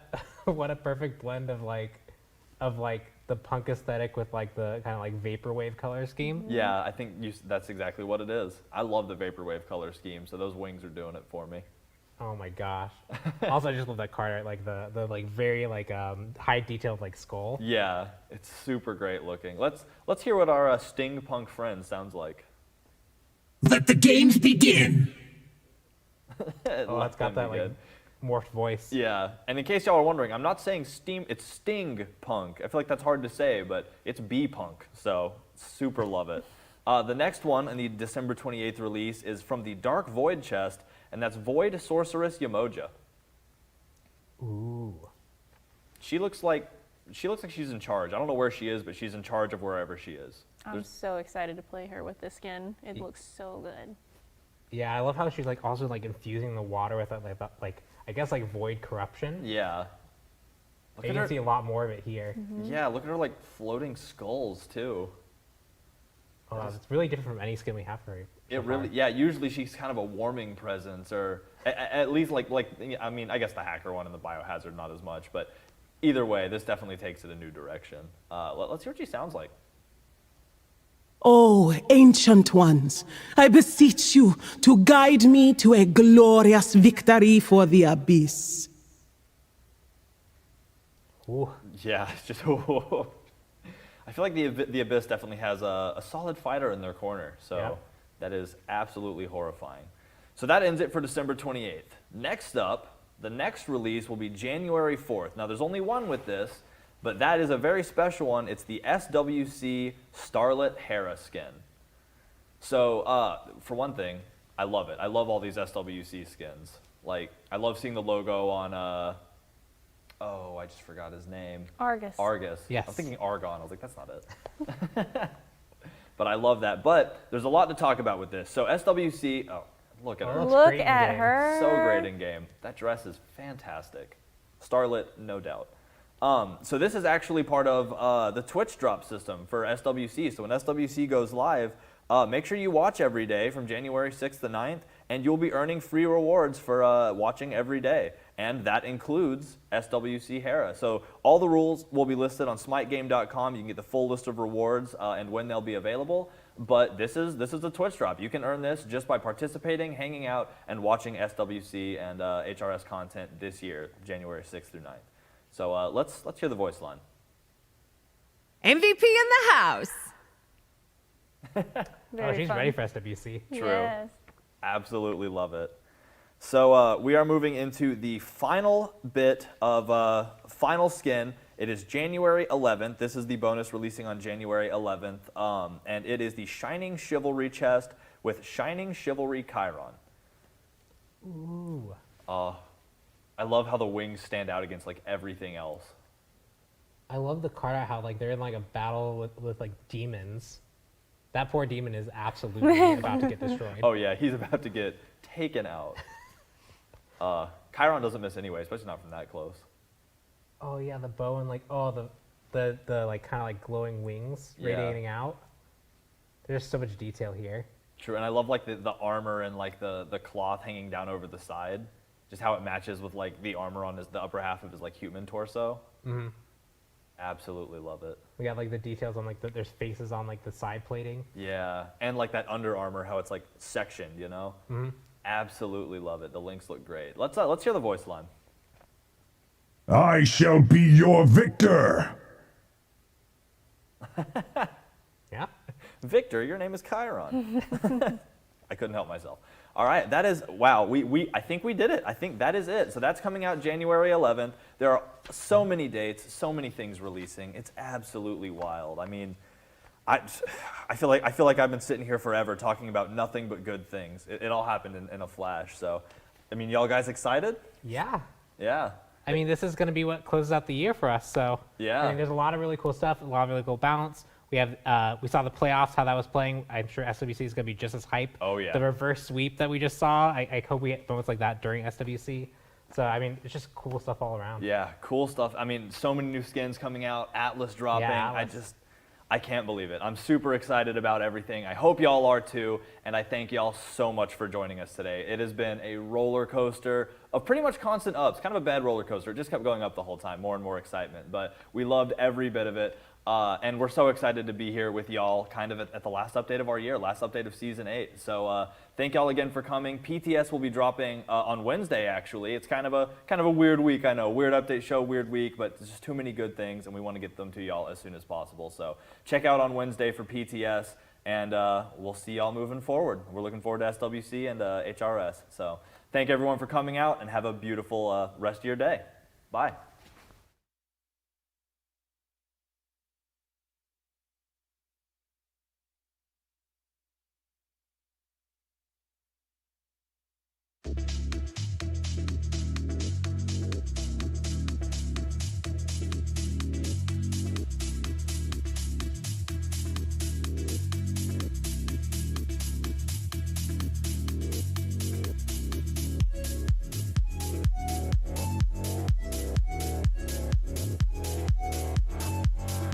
what a perfect blend of the punk aesthetic with the kind of vaporwave color scheme. Yeah, I think that's exactly what it is. I love the vaporwave color scheme, so those wings are doing it for me. Oh my gosh. Also, I just love that card art, the very high detailed skull. Yeah, it's super great looking. Let's hear what our Stingpunk friend sounds like. Let the games begin. Oh, it's got that morphed voice. Yeah, and in case y'all are wondering, I'm not saying Steam, it's Stingpunk. I feel like that's hard to say, but it's B-Punk, so super love it. The next one in the December 28th release is from the Dark Void chest, and that's Void Sorceress Yamoja. Ooh. She looks like she's in charge. I don't know where she is, but she's in charge of wherever she is. I'm so excited to play her with this skin. It looks so good. Yeah, I love how she's also infusing the water with I guess void corruption. Yeah. You can see a lot more of it here. Mm-hmm. Yeah, look at her floating skulls too. Oh, it's really different from any skin we have for her. It really, yeah. Usually she's kind of a warming presence, or at least I mean, I guess the hacker one and the biohazard not as much, but either way, this definitely takes it a new direction. Let's hear what she sounds like. Oh, ancient ones, I beseech you to guide me to a glorious victory for the abyss. Ooh. Yeah, it's just. I feel like the Abyss definitely has a solid fighter in their corner, so yeah. That is absolutely horrifying. So that ends it for December 28th. Next up, the next release will be January 4th. Now, there's only one with this, but that is a very special one. It's the SWC Starlit Hera skin. So, for one thing, I love it. I love all these SWC skins. I love seeing the logo on, oh, I just forgot his name. Argus. Argus. Yes. I'm thinking Argon. I was like, that's not it. But I love that. But there's a lot to talk about with this. So SWC, oh, look at her. Look at her. So great in game. That dress is fantastic. Starlit, no doubt. So this is actually part of the Twitch drop system for SWC. So when SWC goes live, make sure you watch every day from January 6th to 9th, and you'll be earning free rewards for watching every day. And that includes SWC Hera. So all the rules will be listed on SMITEgame.com. You can get the full list of rewards and when they'll be available. But this is a Twitch drop. You can earn this just by participating, hanging out, and watching SWC and HRS content this year, January 6th through 9th. So let's hear the voice line. MVP in the house. Oh, she's ready for SWC. True. Yes. Absolutely love it. So we are moving into the final bit of final skin. It is January 11th. This is the bonus releasing on January 11th. And it is the Shining Chivalry chest with Shining Chivalry Chiron. Ooh. I love how the wings stand out against everything else. I love the card out how they're in a battle with demons. That poor demon is absolutely about to get destroyed. Oh yeah, he's about to get taken out. Chiron doesn't miss anyway, especially not from that close. Oh yeah, the bow and the kind of glowing wings radiating out. There's so much detail here. True, and I love the armor and the cloth hanging down over the side, just how it matches with the armor on the upper half of his human torso. Mm-hmm. Absolutely love it. We got like the details on like there's faces on like the side plating. Yeah, and like that Under Armour, how it's like sectioned, you know? Mm-hmm. Absolutely love it. The links look great. Let's hear the voice line. I shall be your victor. Yeah. Victor, your name is Chiron. I couldn't help myself. All right, that is, wow, I think we did it. I think that is it. So that's coming out January 11th. There are so many dates, so many things releasing. It's absolutely wild. I mean, I feel like I've been sitting here forever talking about nothing but good things. It all happened in a flash. So, I mean, y'all guys excited? Yeah. Yeah. I mean, this is going to be what closes out the year for us. So yeah, I mean, there's a lot of really cool stuff, a lot of really cool balance. We have we saw the playoffs, how that was playing. I'm sure SWC is going to be just as hype. Oh yeah. The reverse sweep that we just saw, I hope we get moments like that during SWC. So I mean, it's just cool stuff all around. Yeah, cool stuff. I mean, so many new skins coming out, Atlas dropping. Yeah, Atlas. I can't believe it. I'm super excited about everything. I hope y'all are too, and I thank y'all so much for joining us today. It has been a roller coaster of pretty much constant ups. Kind of a bad roller coaster. It just kept going up the whole time, more and more excitement. But we loved every bit of it. And we're so excited to be here with y'all kind of at the last update of our year, last update of Season 8. So thank y'all again for coming. PTS will be dropping on Wednesday, actually. It's kind of a weird week, I know. Weird update show, weird week, but there's just too many good things, and we want to get them to y'all as soon as possible. So check out on Wednesday for PTS, and we'll see y'all moving forward. We're looking forward to SWC and HRS. So thank everyone for coming out, and have a beautiful rest of your day. Bye. You